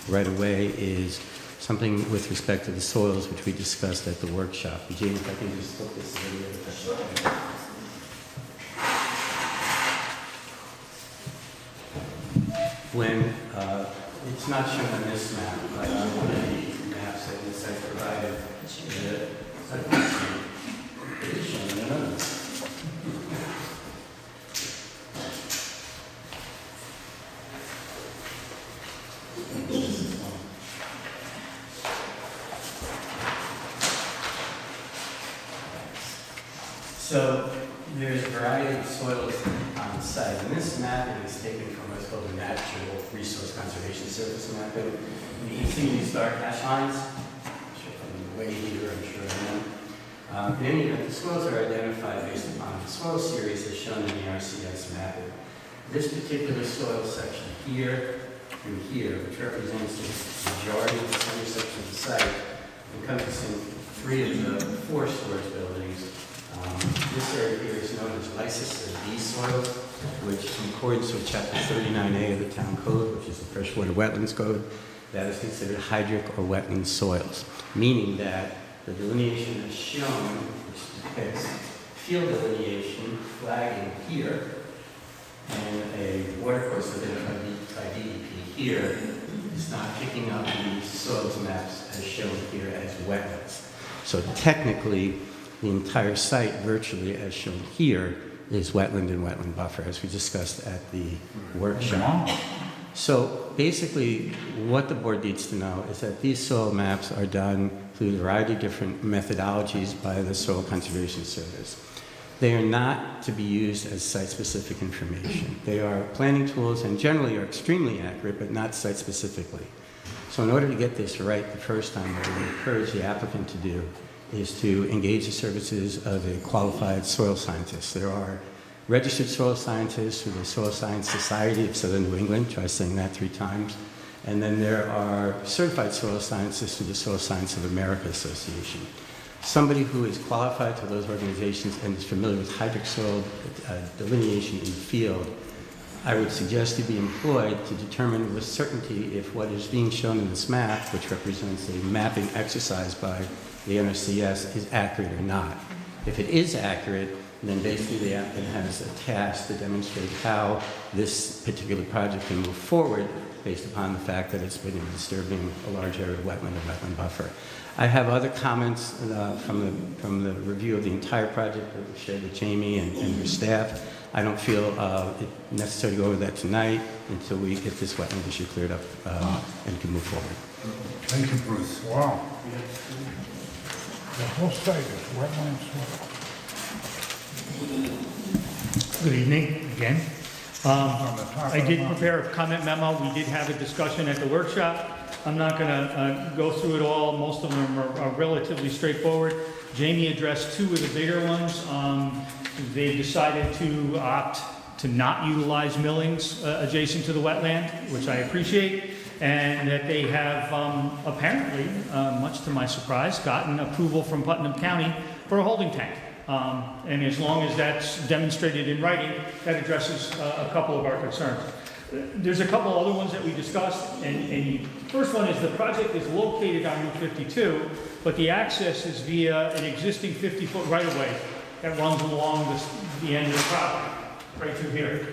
right away is something with respect to the soils, which we discussed at the workshop. Jane, if I can just flip this video. When, it's not shown on this map, but on one of the maps that the site provided, it is shown in another. So there's a variety of soils on the site, and this mapping is taken from what's called the Natural Resource Conservation Service mapping. And you can see these dark hash lines. I'm sure from the way here, I'm sure I know. In any event, the soils are identified based upon the soil series as shown in the RCS mapping. This particular soil section here through here, which represents the majority of the center section of the site, encompassing 3 of the 4 storage buildings. This area here is known as Lysis B soil, which in accordance with Chapter 39A of the Town Code, which is the Freshwater Wetlands Code, that is considered hydric or wetland soils, meaning that the delineation is shown, which depicts field delineation flagging here, and a watercourse identified by DEP here is not picking up the soils maps as shown here as wetlands. So technically, the entire site, virtually as shown here, is wetland and wetland buffer, as we discussed at the workshop. So basically, what the board needs to know is that these soil maps are done through a variety of different methodologies by the Soil Conservation Service. They are not to be used as site-specific information. They are planning tools and generally are extremely accurate, but not site-specifically. So in order to get this right the first time, what we encourage the applicant to do is to engage the services of a qualified soil scientist. There are registered soil scientists through the Soil Science Society of Southern New England, try saying that 3 times, and then there are certified soil scientists through the Soil Science of America Association. Somebody who is qualified to those organizations and is familiar with hydric soil delineation in the field, I would suggest to be employed to determine with certainty if what is being shown in this map, which represents a mapping exercise by the NRCS, is accurate or not. If it is accurate, then basically the applicant has a task to demonstrate how this particular project can move forward based upon the fact that it's been disturbing a large area of wetland and wetland buffer. I have other comments from the review of the entire project that was shared with Jamie and her staff. I don't feel it necessary to go over that tonight until we get this wetland issue cleared up and can move forward. Thank you, Bruce. Wow. The whole site is wetland soil. Good evening, again. I did prepare a comment memo. We did have a discussion at the workshop. I'm not going to go through it all. Most of them are relatively straightforward. Jamie addressed 2 of the bigger ones. They decided to opt to not utilize millings adjacent to the wetland, which I appreciate, and that they have apparently, much to my surprise, gotten approval from Putnam County for a holding tank. And as long as that's demonstrated in writing, that addresses a couple of our concerns. There's a couple other ones that we discussed, and the first one is the project is located on Route 52, but the access is via an existing 50-foot right-of-way that runs along the end of the property, right through here.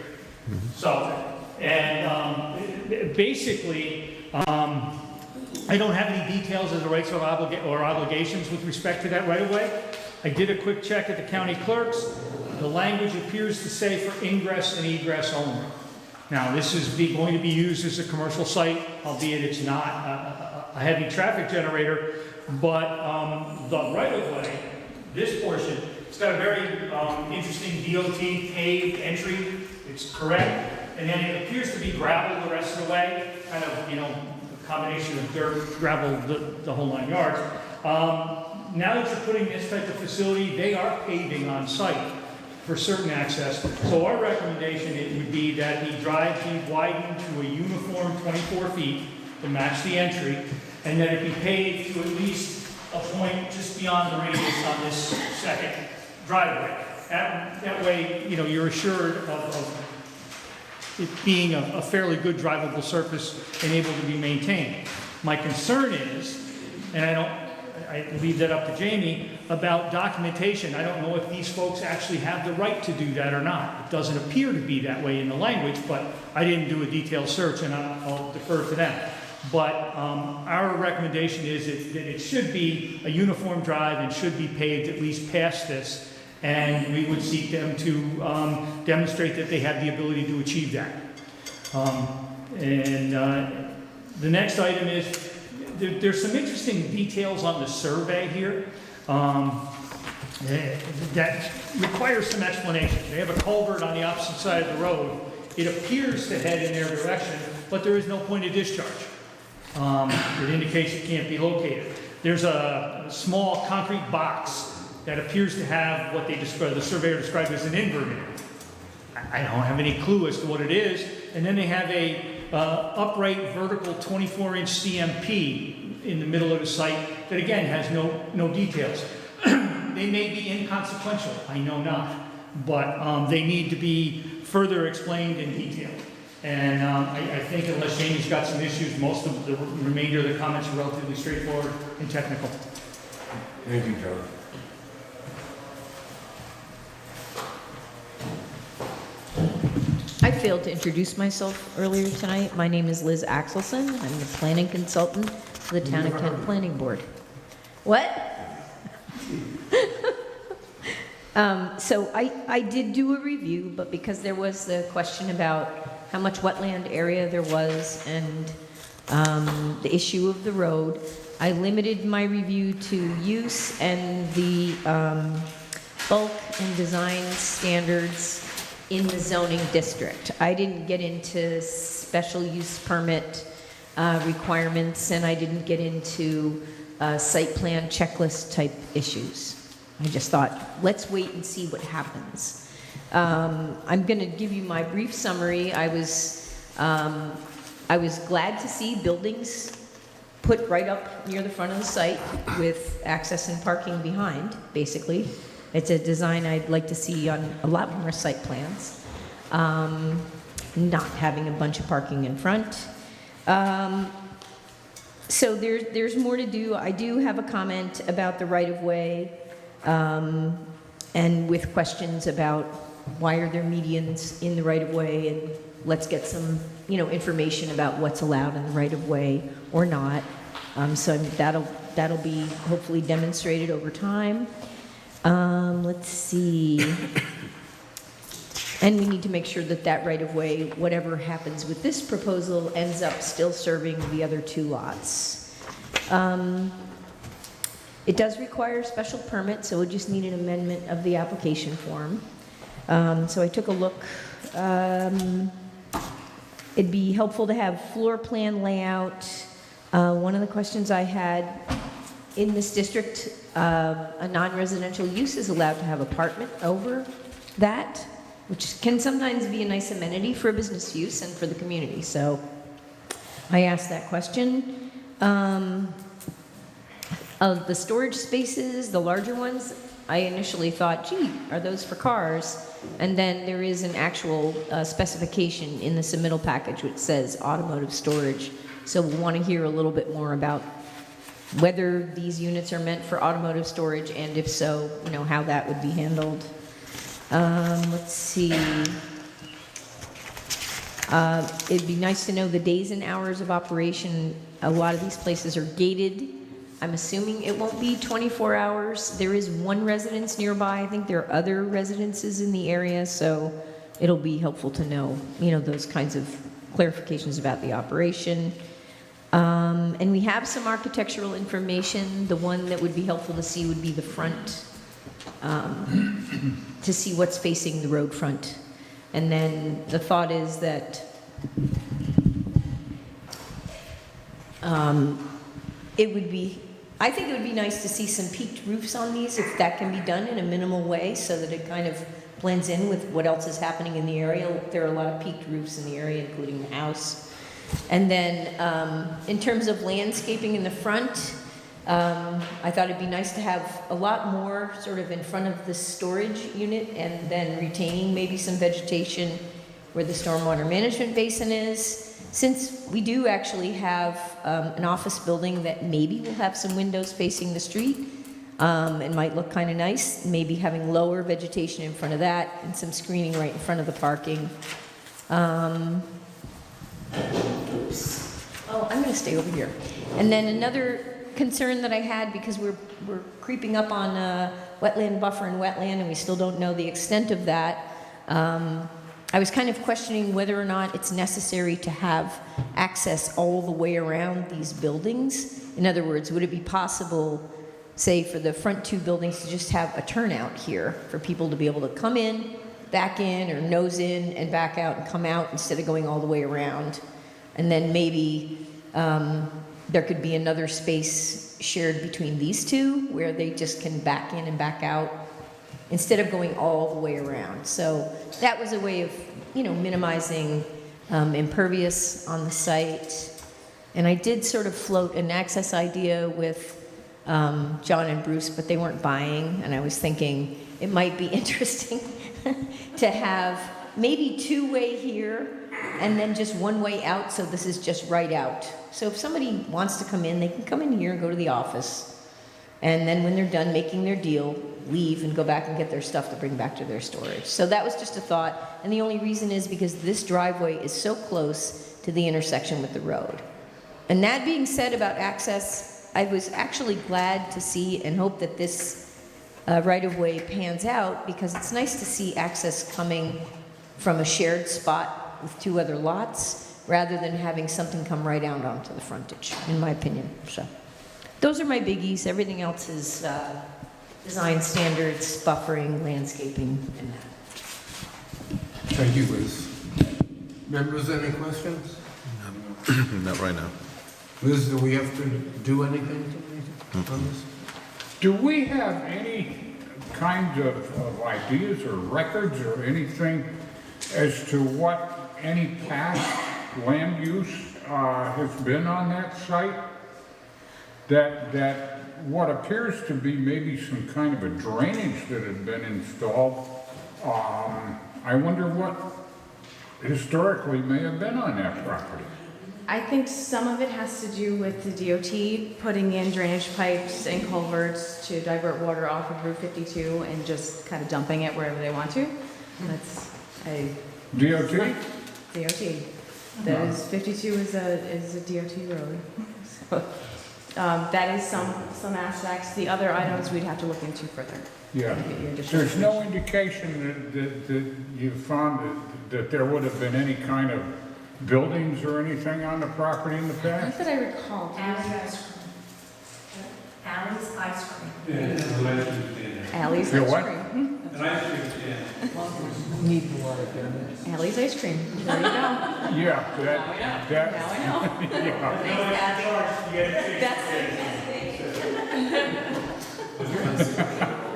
So, and basically, I don't have any details of the rights or obligations with respect to that right-of-way. I did a quick check at the county clerks. The language appears to say for ingress and egress only. Now, this is going to be used as a commercial site, albeit it's not a heavy traffic generator, but the right-of-way, this portion, it's got a very interesting DOT paved entry. It's correct. And then it appears to be gravel the rest of the way, kind of, a combination of dirt, gravel, the whole 9 yards. Now that you're putting this type of facility, they are paving on site for certain access. So our recommendation, it would be that the drive be widened to a uniform 24 feet to match the entry, and that it be paved to at least a point just beyond the radius on this second driveway. That way, you know, you're assured of it being a fairly good drivable surface and able to be maintained. My concern is, and I leave that up to Jamie, about documentation. I don't know if these folks actually have the right to do that or not. It doesn't appear to be that way in the language, but I didn't do a detailed search, and I'll defer to them. But our recommendation is that it should be a uniform drive and should be paved at least past this, and we would seek them to demonstrate that they have the ability to achieve that. The next item is, there's some interesting details on the survey here that requires some explanation. They have a culvert on the opposite side of the road. It appears to head in their direction, but there is no point of discharge. It indicates it can't be located. There's a small concrete box that appears to have what the surveyor described as an invert in it. I don't have any clue as to what it is. And then they have a upright vertical 24-inch CMP in the middle of the site that again has no details. They may be inconsequential, I know not, but they need to be further explained in detail. And I think unless Jamie's got some issues, most of the remainder of the comments are relatively straightforward and technical. Thank you, John. I failed to introduce myself earlier tonight. My name is Liz Axelson. I'm the planning consultant for the Town of Kent Planning Board. What? So I did do a review, but because there was the question about how much wetland area there was and the issue of the road, I limited my review to use and the bulk and design standards in the zoning district. I didn't get into special use permit requirements, and I didn't get into site plan checklist type issues. I just thought, let's wait and see what happens. I'm going to give you my brief summary. I was glad to see buildings put right up near the front of the site with access and parking behind, basically. It's a design I'd like to see on a lot more site plans. Not having a bunch of parking in front. So there's more to do. I do have a comment about the right-of-way, and with questions about why are there medians in the right-of-way, and let's get some, information about what's allowed in the right-of-way or not. So that'll be hopefully demonstrated over time. Let's see. And we need to make sure that right-of-way, whatever happens with this proposal, ends up still serving the other two lots. It does require a special permit, so we'll just need an amendment of the application form. So I took a look. It'd be helpful to have floor plan layout. One of the questions I had, in this district, a non-residential use is allowed to have apartment over that, which can sometimes be a nice amenity for business use and for the community. So I asked that question. Of the storage spaces, the larger ones, I initially thought, gee, are those for cars? And then there is an actual specification in the submittal package which says automotive storage. So we want to hear a little bit more about whether these units are meant for automotive storage, and if so, how that would be handled. Let's see. It'd be nice to know the days and hours of operation. A lot of these places are gated. I'm assuming it won't be 24 hours. There is one residence nearby. I think there are other residences in the area, so it'll be helpful to know, those kinds of clarifications about the operation. And we have some architectural information. The one that would be helpful to see would be the front, to see what's facing the road front. And then the thought is that it would be I think it would be nice to see some peaked roofs on these, if that can be done in a minimal way, so that it kind of blends in with what else is happening in the area. There are a lot of peaked roofs in the area, including the house. And then, in terms of landscaping in the front, I thought it'd be nice to have a lot more sort of in front of the storage unit, and then retaining maybe some vegetation where the stormwater management basin is. Since we do actually have an office building that maybe will have some windows facing the street, and might look kind of nice, maybe having lower vegetation in front of that and some screening right in front of the parking. Oh, I'm going to stay over here. And then another concern that I had, because we're creeping up on wetland buffer and wetland, and we still don't know the extent of that. I was kind of questioning whether or not it's necessary to have access all the way around these buildings. In other words, would it be possible, say, for the front two buildings to just have a turnout here for people to be able to come in, back in, or nose in and back out and come out instead of going all the way around? And then maybe there could be another space shared between these two where they just can back in and back out instead of going all the way around. So that was a way of, minimizing impervious on the site. And I did sort of float an access idea with John and Bruce, but they weren't buying. And I was thinking it might be interesting to have maybe two-way here and then just one way out, so this is just right out. So if somebody wants to come in, they can come in here and go to the office. And then when they're done making their deal, leave and go back and get their stuff to bring back to their storage. So that was just a thought. And the only reason is because this driveway is so close to the intersection with the road. And that being said about access, I was actually glad to see and hope that this right-of-way pans out, because it's nice to see access coming from a shared spot with two other lots, rather than having something come right out onto the frontage, in my opinion. So those are my biggies. Everything else is design standards, buffering, landscaping, and that. Thank you, Liz. Members, any questions? Not right now. Liz, do we have to do anything on this? Do we have any kind of ideas or records or anything as to what any past land use has been on that site? That what appears to be maybe some kind of a drainage that had been installed, I wonder what historically may have been on that property. I think some of it has to do with the DOT putting in drainage pipes and culverts to divert water off of Route 52 and just kind of dumping it wherever they want to. That's DOT? DOT. That is, 52 is a DOT road. So, that is some aspects. The other items we'd have to look into further. Yeah. There's no indication that you found that there would have been any kind of buildings or anything on the property in the Not past? that I recall. Allie's ice cream. Allie's Your ice what? cream. An ice cream stand. Need water there. Allie's ice cream. There you go. Yeah, that. Now I know. Yeah. That's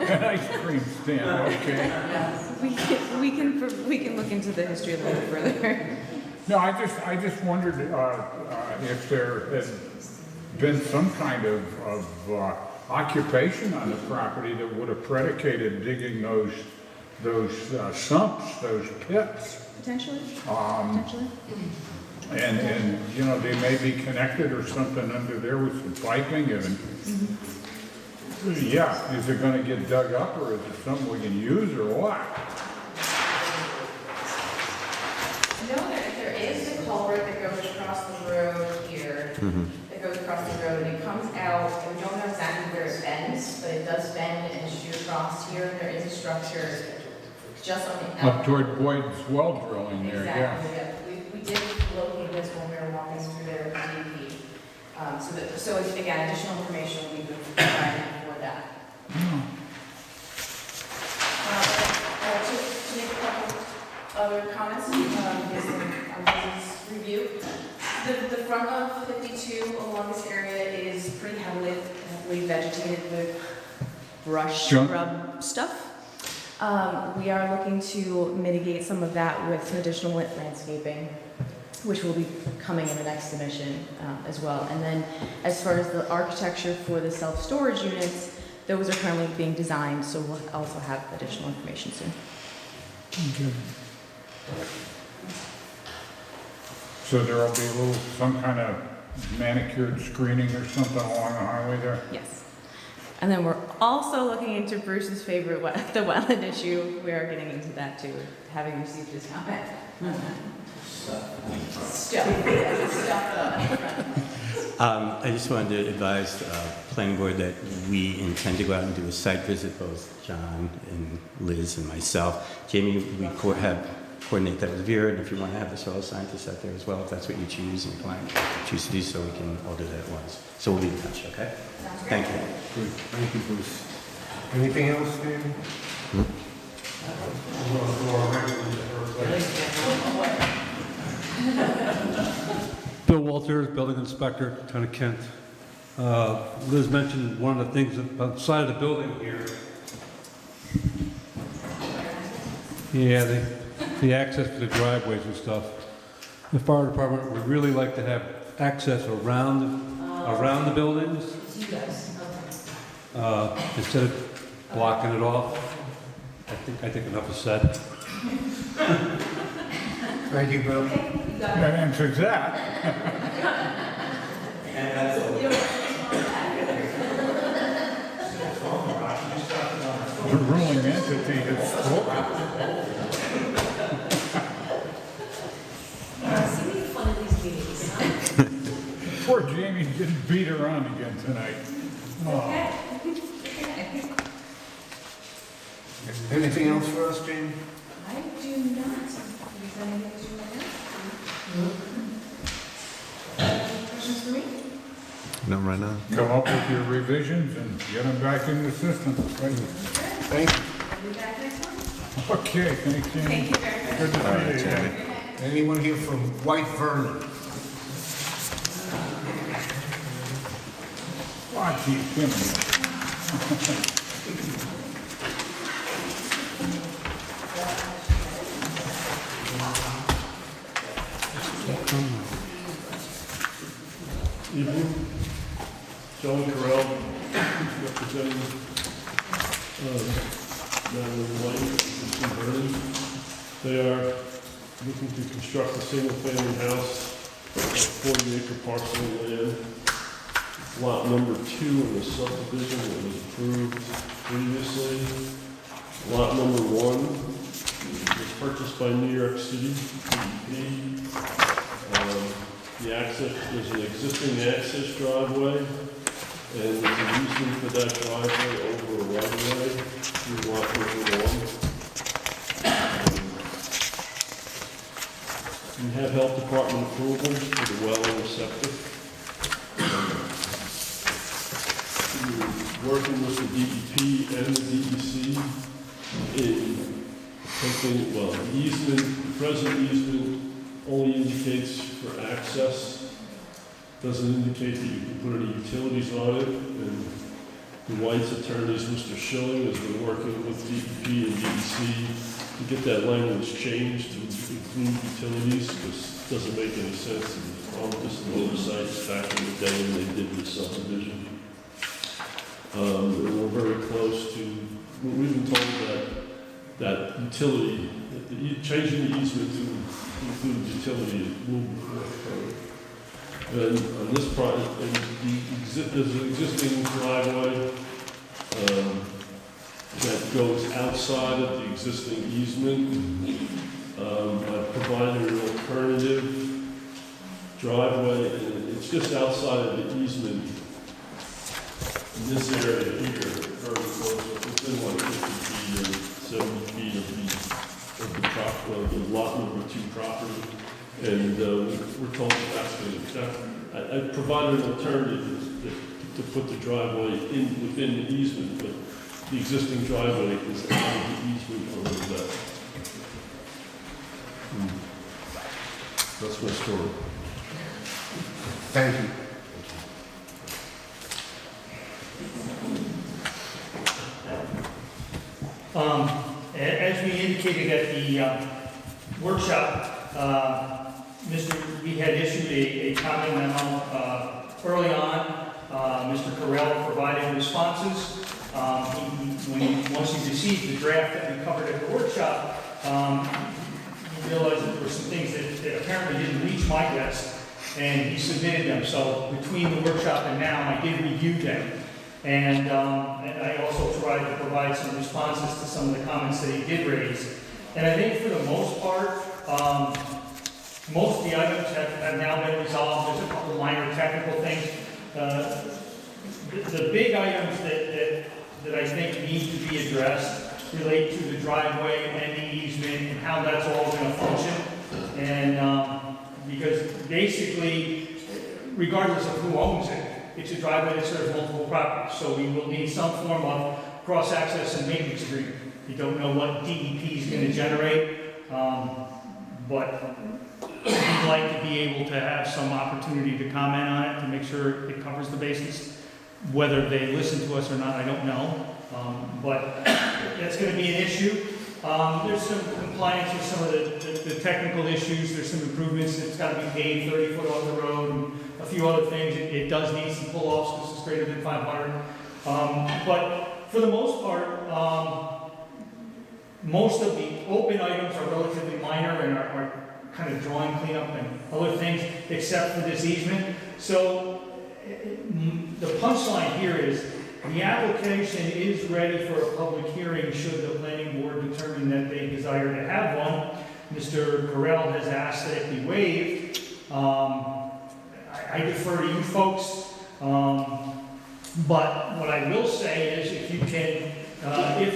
An ice cream stand, okay. we can look into the history a little further. No, I just wondered if there had been some kind of occupation on the property that would have predicated digging those sumps, those pits. Potentially. And they may be connected or something under there with some piping and, yeah, is it gonna get dug up or is it something we can use or what? No, there is a culvert that goes across the road here, that goes across the road, and it comes out, and we don't know exactly where it bends, but it does bend and shoot across here, and there is a structure just on the Up toward Boyd's well drilling there, yeah. Exactly, yeah. We did locate this when we were walking through there with DEP. So again, additional information we could provide for that. To make a couple other comments, on business review. The front of 52 along this area is pretty heavily vegetated with brush, Sure. scrub stuff. We are looking to mitigate some of that with some additional landscaping, which will be coming in the next submission as well. And then as far as the architecture for the self-storage units, those are currently being designed, so we'll also have additional information soon. So there'll be some kind of manicured screening or something along the highway there? Yes. And then we're also looking into Bruce's favorite, the wetland issue. We are getting into that too, having received his comment. I just wanted to advise the planning board that we intend to go out and do a site visit, both John and Liz and myself. Jamie, we coordinate that with Vera, and if you want to have the soil scientist out there as well, if that's what you choose, and client choose to do so, we can all do that at once. So we'll be in touch, okay? Thank you. Good, thank you, Bruce. Anything else, David? Bill Walters, Building Inspector, Town of Kent. Liz mentioned one of the things outside of the building here. Yeah, the access to the driveways and stuff. The fire department would really like to have access around the buildings. Instead of blocking it off. I think enough is said. Thank you, Bill. That answers that. The ruling entity is spoken. Poor Jamie didn't beat her on again tonight. Oh. Anything else for us, Jamie? I do not. Is there anything that you want to ask? Questions for me? No, right now. Come up with your revisions and get them back in the system. Right? Thank you. We'll be back next month. Okay, thanks, Jamie. Thank you very much. Good to see you again. Anyone here from White Vernon? Watch these women. Evening. John Carell, representing Madeline White in Vernon. They are looking to construct a single-family house on a 40-acre parcel of land. Lot number 2 in the subdivision that was approved previously. Lot number 1 was purchased by New York City DEP. The access, there's an existing access driveway, and there's an easement for that driveway over a right-of-way through lot number 1. We have health department approval for the well and the septic. We're working with the DEP and the DEC in taking, well, the easement, the present easement only indicates for access, doesn't indicate that you can put any utilities on it. And the White's attorneys, Mr. Schilling, has been working with DEP and DEC to get that language changed to include utilities, because it doesn't make any sense. And this is other sites back in the day when they did this subdivision. And we're very close to, we've been told that utility, changing the easement to include utility will be forthcoming. And on this project, there's an existing driveway that goes outside of the existing easement. I've provided an alternative driveway, and it's just outside of the easement in this area here, very close, within like 50 feet or 70 feet of the lot number 2 property. And we're told that's going to, I provided an alternative to put the driveway within the easement, but the existing driveway is out of the easement over that. That's my story. Thank you. As we indicated at the workshop, we had issued a comment memo early on. Mr. Carell provided responses. Once he received the draft that we covered at the workshop, he realized that there were some things that apparently didn't reach my desk, and he submitted them. So between the workshop and now, I did review them. And I also tried to provide some responses to some of the comments that he did raise. And I think for the most part, most of the items have now been resolved. There's a couple minor technical things. The big items that I think need to be addressed relate to the driveway and the easement and how that's all going to function. And because basically, regardless of who owns it, it's a driveway that serves multiple properties, so we will need some form of cross-access and maintenance agreement. We don't know what DEP is going to generate, but we'd like to be able to have some opportunity to comment on it, to make sure it covers the bases. Whether they listen to us or not, I don't know, but that's going to be an issue. There's some compliance with some of the technical issues. There's some improvements. It's got to be paved 30 foot off the road, and a few other things. It does need some pull-offs because it's greater than 500. But for the most part, most of the open items are relatively minor and are kind of drawing cleanup and other things, except for this easement. So the punchline here is the application is ready for a public hearing should the planning board determine that they desire to have one. Mr. Carell has asked that it be waived. I defer to you folks, but what I will say is if you can, if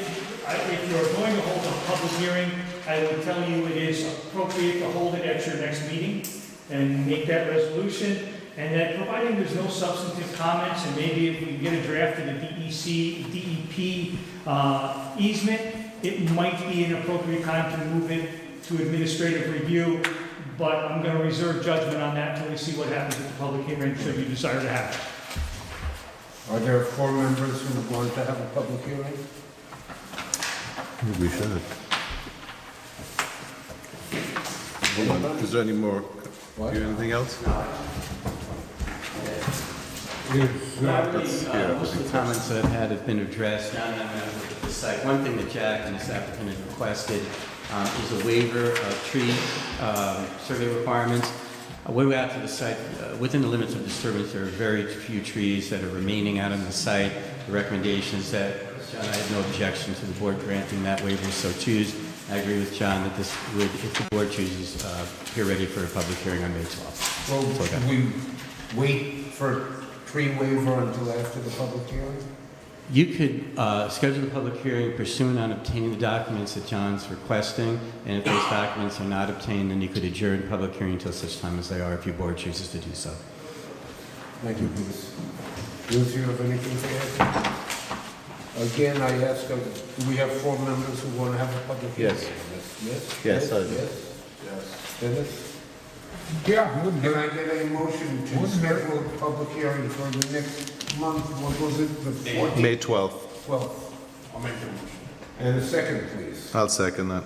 you're going to hold a public hearing, I would tell you it is appropriate to hold it at your next meeting and make that resolution. And that providing there's no substantive comments, and maybe if we get a draft of the DEP easement, it might be an appropriate time to move it to administrative review. But I'm going to reserve judgment on that until we see what happens at the public hearing, should you desire to have it. Are there 4 members who want to have a public hearing? We should. Is there any more? What? Do you have anything else? Most of the comments that I've had have been addressed. Now that I'm going to look at the site, one thing that Jack and this applicant has requested is a waiver of tree survey requirements. When we're out to the site, within the limits of disturbance, there are very few trees that are remaining out on the site. The recommendation is that, John, I have no objection to the board granting that waiver, so choose. I agree with John that this would, if the board chooses, appear ready for a public hearing on May 12th. Well, should we wait for tree waiver until after the public hearing? You could schedule the public hearing pursuant on obtaining the documents that John's requesting, and if those documents are not obtained, then you could adjourn the public hearing until such time as they are, if your board chooses to do so. Thank you, Bruce. Bruce, you have anything to add? Again, I ask, do we have 4 members who want to have a public hearing? Yes. Yes? Yes, I do. Yes. Dennis? Yeah, Can I get a motion to schedule a public hearing for the next month? What was it, the 14th? May 12th. 12th. I'll make the motion. And a second, please. I'll second that.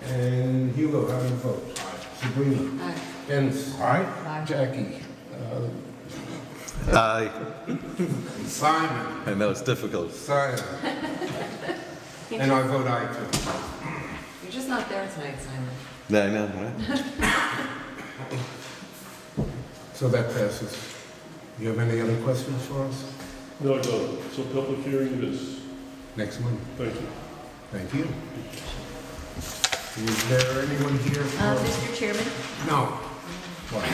And Hugo, how do you vote? Sabrina? Aye. Vince? Aye. Jackie? Aye. Simon? I know it's difficult. Simon? And I vote aye too. You're just not there tonight, Simon. Yeah, I know, right? So that passes. You have any other questions for us? No, I don't. So public hearing it is. Next month. Thank you. Thank you. Is there anyone here for? Mr. Chairman? No. What?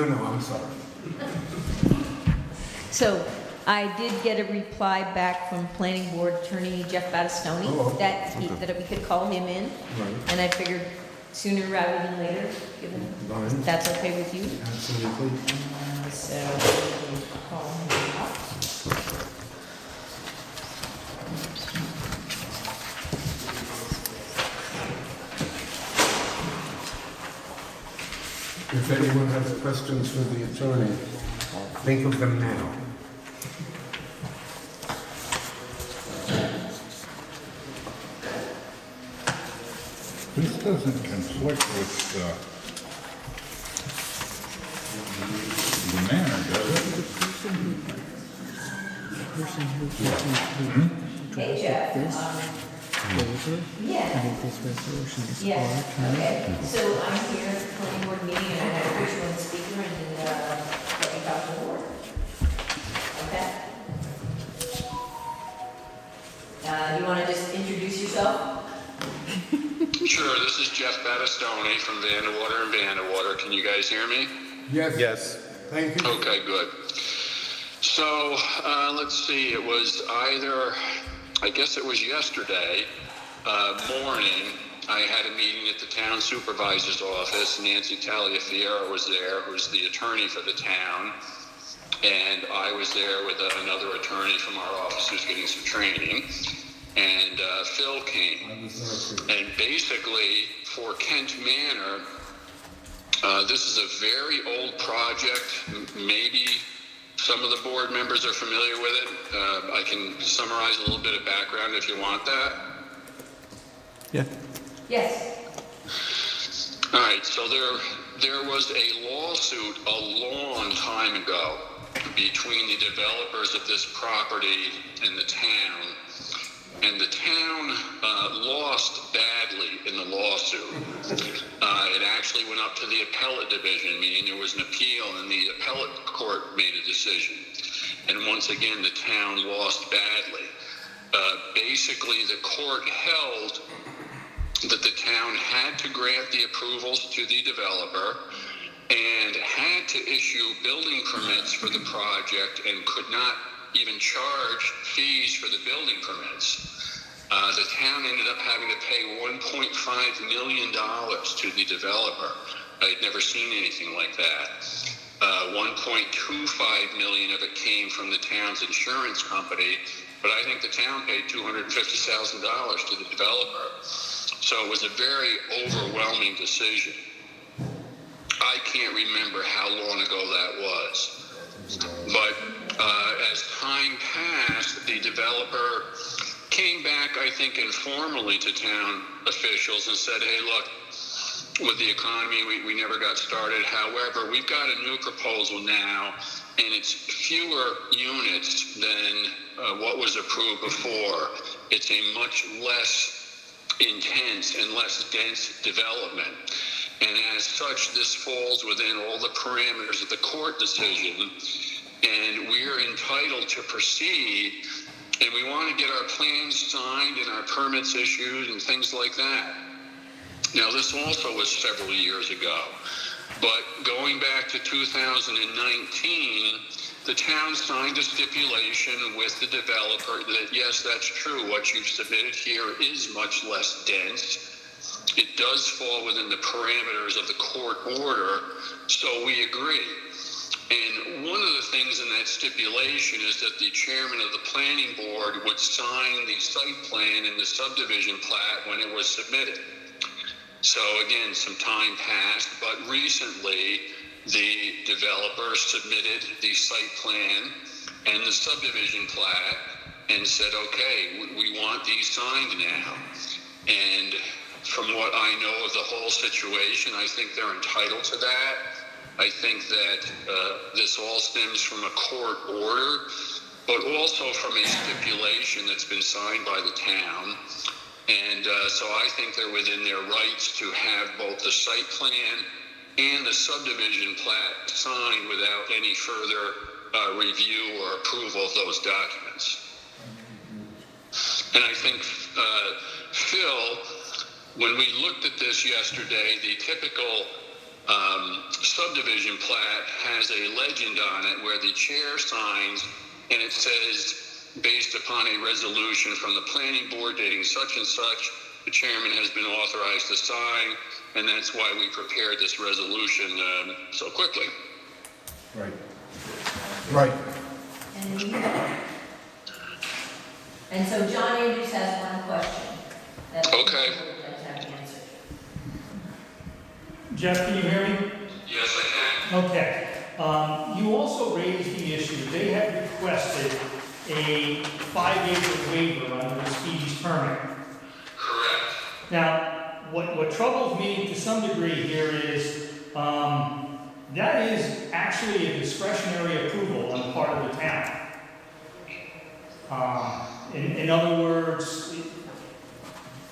No, I'm sorry. So I did get a reply back from Planning Board Attorney Jeff Battistoni that we could call him in. Right. And I figured sooner rather than later, given Fine. that's okay with you. Absolutely. So we'll call him up. If anyone has questions for the attorney, think of them now. This doesn't conflict with the manor, does it? Hey, Jeff. Yeah. Yeah, okay. So I'm here at the planning board meeting and I had to put you on the speaker and let you talk to the board. Okay? You want to just introduce yourself? Sure, this is Jeff Battistoni from Vandewater and Vandewater. Can you guys hear me? Yes. Yes. Thank you. Okay, good. So, let's see, it was either, I guess it was yesterday morning, I had a meeting at the town supervisor's office. Nancy Taliafiero was there, who's the attorney for the town, and I was there with another attorney from our office who's getting some training, and Phil came. And basically, for Kent Manor, this is a very old project. Maybe some of the board members are familiar with it. I can summarize a little bit of background if you want that. Yeah. Yes. All right, so there was a lawsuit a long time ago between the developers of this property and the town. And the town lost badly in the lawsuit. It actually went up to the appellate division, meaning there was an appeal, and the appellate court made a decision. And once again, the town lost badly. Basically, the court held that the town had to grant the approvals to the developer and had to issue building permits for the project and could not even charge fees for the building permits. The town ended up having to pay $1.5 million to the developer. I'd never seen anything like that. $1.25 million of it came from the town's insurance company, but I think the town paid $250,000 to the developer. So it was a very overwhelming decision. I can't remember how long ago that was. But as time passed, the developer came back, I think, informally to town officials and said, hey, look, with the economy, we never got started. However, we've got a new proposal now, and it's fewer units than what was approved before. It's a much less intense and less dense development. And as such, this falls within all the parameters of the court decision, and we're entitled to proceed, and we want to get our plans signed and our permits issued and things like that. Now, this also was several years ago, but going back to 2019, the town signed a stipulation with the developer that, yes, that's true, what you've submitted here is much less dense. It does fall within the parameters of the court order, so we agree. And one of the things in that stipulation is that the chairman of the planning board would sign the site plan and the subdivision plat when it was submitted. So again, some time passed, but recently the developer submitted the site plan and the subdivision plat and said, okay, we want these signed now. And from what I know of the whole situation, I think they're entitled to that. I think that this all stems from a court order, but also from a stipulation that's been signed by the town. And so I think they're within their rights to have both the site plan and the subdivision plat signed without any further review or approval of those documents. And I think, Phil, when we looked at this yesterday, the typical subdivision plat has a legend on it where the chair signs and it says, based upon a resolution from the planning board dating such and such, the chairman has been authorized to sign, and that's why we prepared this resolution so quickly. Right. Right. And so John Andrews has one question. Okay. Jeff, can you hear me? Yes, I can. Okay. You also raised the issue, they had requested a 5-acre waiver under the Speedy's permit. Correct. Now, what troubles me to some degree here is, that is actually a discretionary approval on the part of the town. In other words,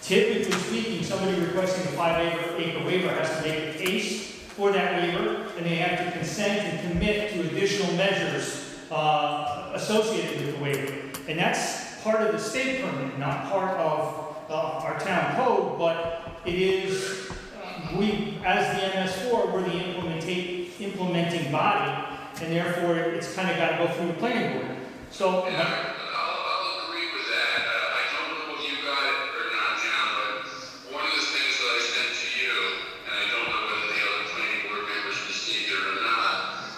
typically speaking, somebody requesting a 5-acre waiver has to make a case for that waiver, and they have to consent and commit to additional measures associated with the waiver. And that's part of the state permit, not part of our town code, but it is, we, as the MS4, we're the implementing body, and therefore it's kind of got to go through the planning board. So, I'll agree with that. I don't know if you got it or not, John, but one of the things that I sent to you, and I don't know whether the other planning board members received it or not,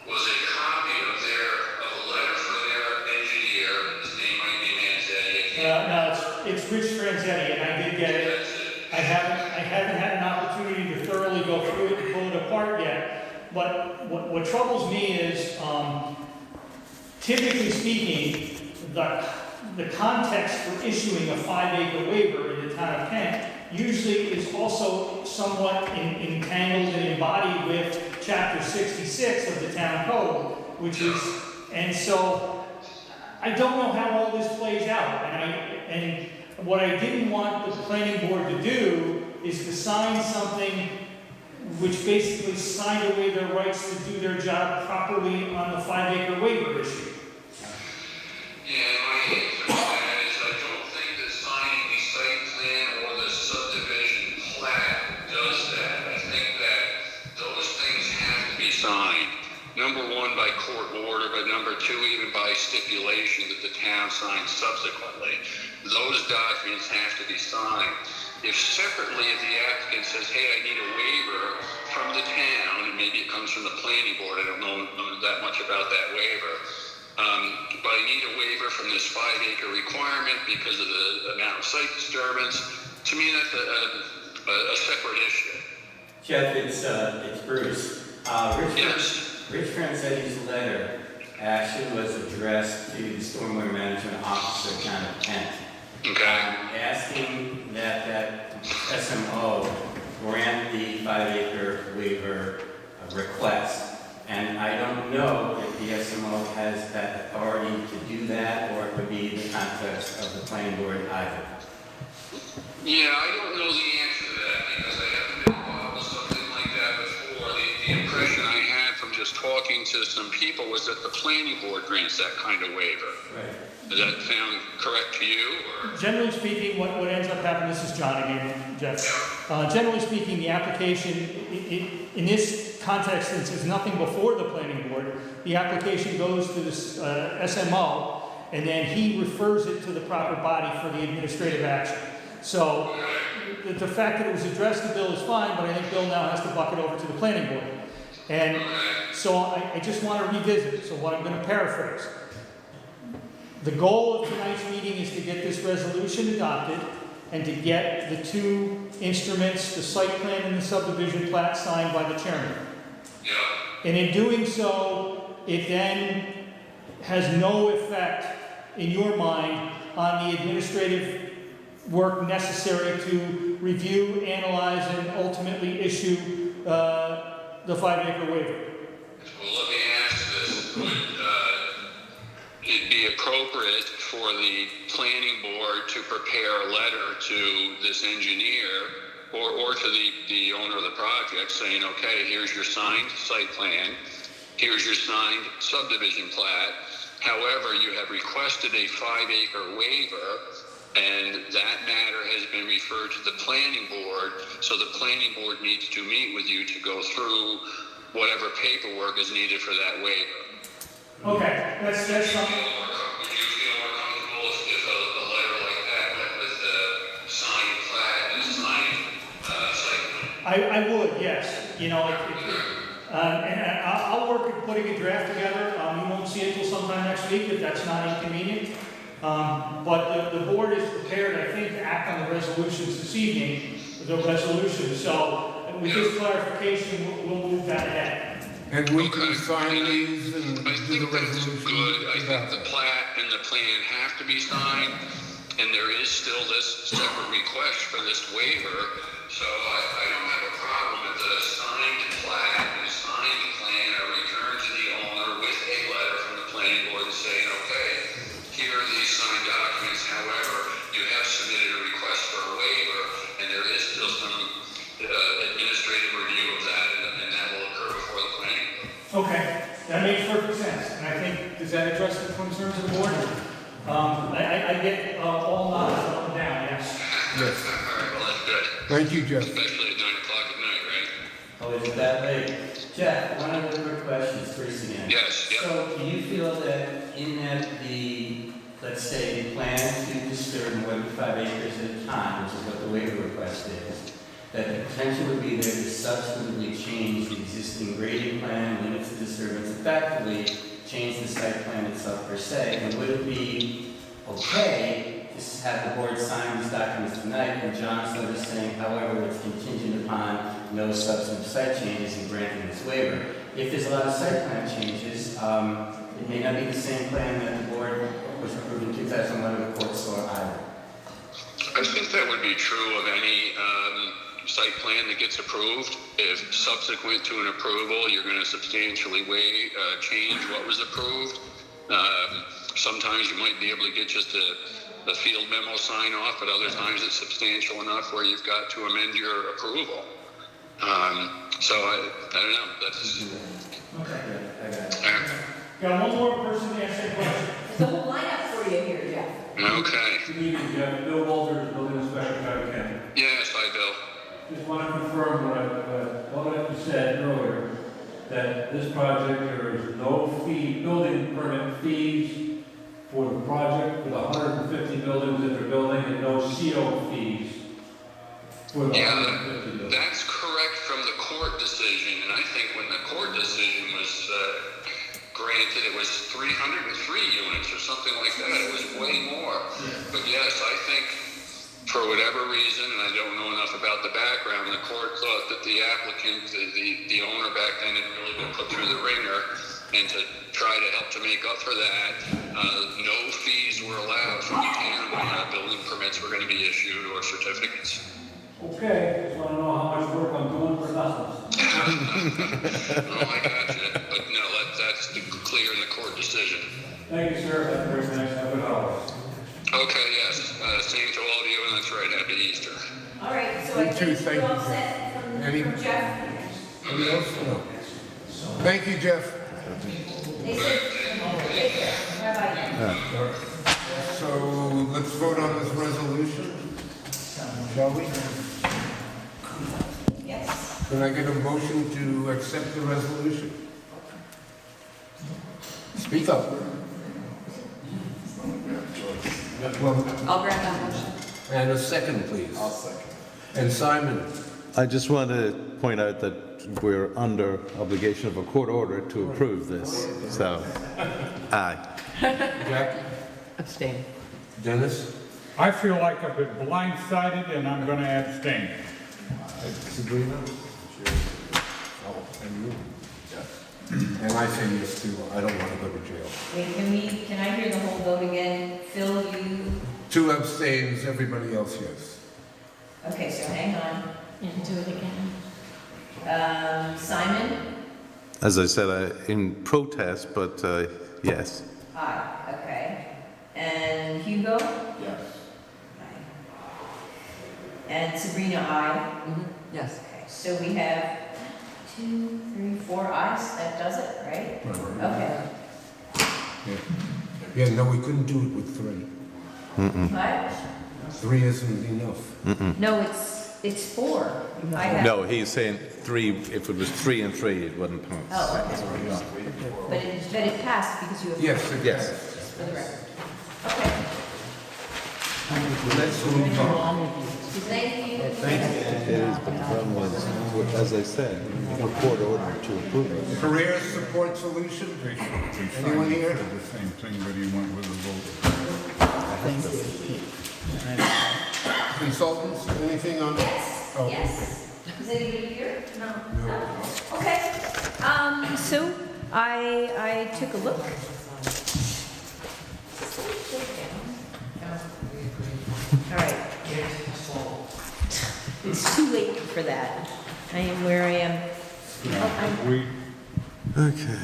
was a copy of a letter from their engineer. His name might be Manzetti. no, it's Rich Franzetti, and I did get it. I haven't had an opportunity to thoroughly go through it and pull it apart yet. But what troubles me is, typically speaking, the context for issuing a 5-acre waiver in the town of Kent usually is also somewhat entangled and embodied with Chapter 66 of the town code, which is, and so I don't know how all this plays out. And what I didn't want the planning board to do is to sign something which basically signed away their rights to do their job properly on the 5-acre waiver issue. Yeah, my answer to that is I don't think that signing the site plan or the subdivision plat does that. I think that those things have to be signed. Number one, by court order, but number two, even by stipulation that the town signs subsequently. Those documents have to be signed. If separately, if the applicant says, hey, I need a waiver from the town, and maybe it comes from the planning board, I don't know that much about that waiver, but I need a waiver from this 5-acre requirement because of the amount of site disturbance, to me that's a separate issue. Jeff, it's Bruce. Rich Franzetti's letter actually was addressed to the Stormwater Management Officer, Town of Kent. Asking that SMO grant the 5-acre waiver request. And I don't know if the SMO has that authority to do that, or it would be the context of the planning board either. Yeah, I don't know the answer to that because I haven't been involved with something like that before. The impression I had from just talking to some people was that the planning board grants that kind of waiver. Right. Does that sound correct to you? Or? Generally speaking, what ends up happening, this is John again, Jeff. Generally speaking, the application, in this context, since there's nothing before the planning board, the application goes to the SMO, and then he refers it to the proper body for the administrative action. So the fact that it was addressed to Bill is fine, but I think Bill now has to buck it over to the planning board. And so I just want to revisit it. So what I'm going to paraphrase. The goal of tonight's meeting is to get this resolution adopted and to get the two instruments, the site plan and the subdivision plat, signed by the chairman. And in doing so, it then has no effect, in your mind, on the administrative work necessary to review, analyze, and ultimately issue the 5-acre waiver. Well, let me ask this. Would it be appropriate for the planning board to prepare a letter to this engineer or to the owner of the project saying, okay, here's your signed site plan, here's your signed subdivision plat. However, you have requested a 5-acre waiver, and that matter has been referred to the planning board, so the planning board needs to meet with you to go through whatever paperwork is needed for that waiver. Okay, that's something. Would you feel more comfortable if a letter like that went with the signed plat and signed site plan? I would, yes. You know, and I'll work at putting a draft together. You won't see it until sometime next week if that's not inconvenient. But the board is prepared, I think, to act on the resolutions this evening, the resolution. So with this clarification, we'll move that ahead. And we can sign these and I do think the that's resolution. good. I think the plat and the plan have to be signed, and there is still this separate request for this waiver. So I don't have a problem with the signed plat and signed plan are returned to the owner with a letter from the planning board saying, okay, here are these signed documents. However, you have submitted a request for a waiver, and there is still some administrative review of that, and that will occur before the planning board. Okay, that makes perfect sense, and I think, does that address the concerns of the board? I get all nods up and down, yes. Yes. All right, well, that's good. Thank you, Jeff. Especially at 9 o'clock at night, right? Oh, is it that late? Jeff, one other quick question, it's Bruce again. Yes, yeah. So do you feel that in that the, let's say, the plan to disturb more than 5 acres at a time, which is what the waiver request is, that the potential would be there to substantively change the existing grading plan, limits the disturbance, effectively change the site plan itself per se, and would it be okay just to have the board sign these documents tonight, and John's letter saying, however, it's contingent upon no substantive site changes in granting this waiver? If there's a lot of site plan changes, it may not be the same plan that the board was approved in 2011 the court saw either. I think that would be true of any site plan that gets approved. If subsequent to an approval, you're going to substantially change what was approved. Sometimes you might be able to get just a field memo sign off, but other times it's substantial enough where you've got to amend your approval. So I don't know. That's Okay, I got it. Got one more person to ask a question. There's a whole lineup for you here, Jeff. okay. Good evening, Jeff. Bill Walters, building inspector, Cuyahoga County. Yes, hi, Bill. Just want to confirm what I said earlier, that this project, there is no fee, building permit fees for the project, for the 150 buildings that they're building, and no CO fees for the 150 buildings. That's correct from the court decision, and I think when the court decision was granted, it was 303 units or something like that. It was way more. But yes, I think for whatever reason, and I don't know enough about the background, the court thought that the applicant, the owner back then, had really been put through the ringer, and to try to help to make up for that, no fees were allowed from the town when building permits were going to be issued or certificates. Okay, just want to know how much work I'm doing for nothing. Oh, I got you. But no, that's clear in the court decision. Thank you, sir. That's very nice. Have a good holiday. Okay, yes. Same to all of you, and that's right. Happy Easter. All right, so You I too, think thank we're all you, set Any- from Jeff. Anybody else? No. Thank you, Jeff. They said, take care. Bye-bye. So let's vote on this resolution, shall we? Yes. Can I get a motion to accept the resolution? Speak up. Well, I'll grant that motion. and a second, please. I'll second. And Simon? I just want to point out that we're under obligation of a court order to approve this. So, aye. Jackie? Abstain. Dennis? I feel like I've been blindsided and I'm going to abstain. Sabrina? Oh, and you? Yes. And I say yes too. I don't want to go to jail. Wait, can I hear the whole vote again? Phil, you, 2 abstains, everybody else yes. okay, so hang on. And do it again. Simon? As I said, in protest, but yes. Aye, okay. And Hugo? Yes. And Sabrina, aye. Yes. Okay, so we have 2, 3, 4 ayes, that does it, right? Okay. Yeah, no, we couldn't do it with 3. What? 3 isn't enough. No, it's 4. I have- No, he's saying 3, if it was 3 and 3, it wouldn't pass. Oh, okay. But it passed because you have. Yes, it Yes. does. For the record. Okay, Let's move on. thank you. It is, but the problem was, as I said, a court order to approve it. Career Support Solution? Anyone here? The same thing, but he went with a vote. Consultants, anything on? Yes, Oh. yes. Is anybody here? No. Okay. So I took a look. All right. It's too late for that. I am where I am. We, Okay.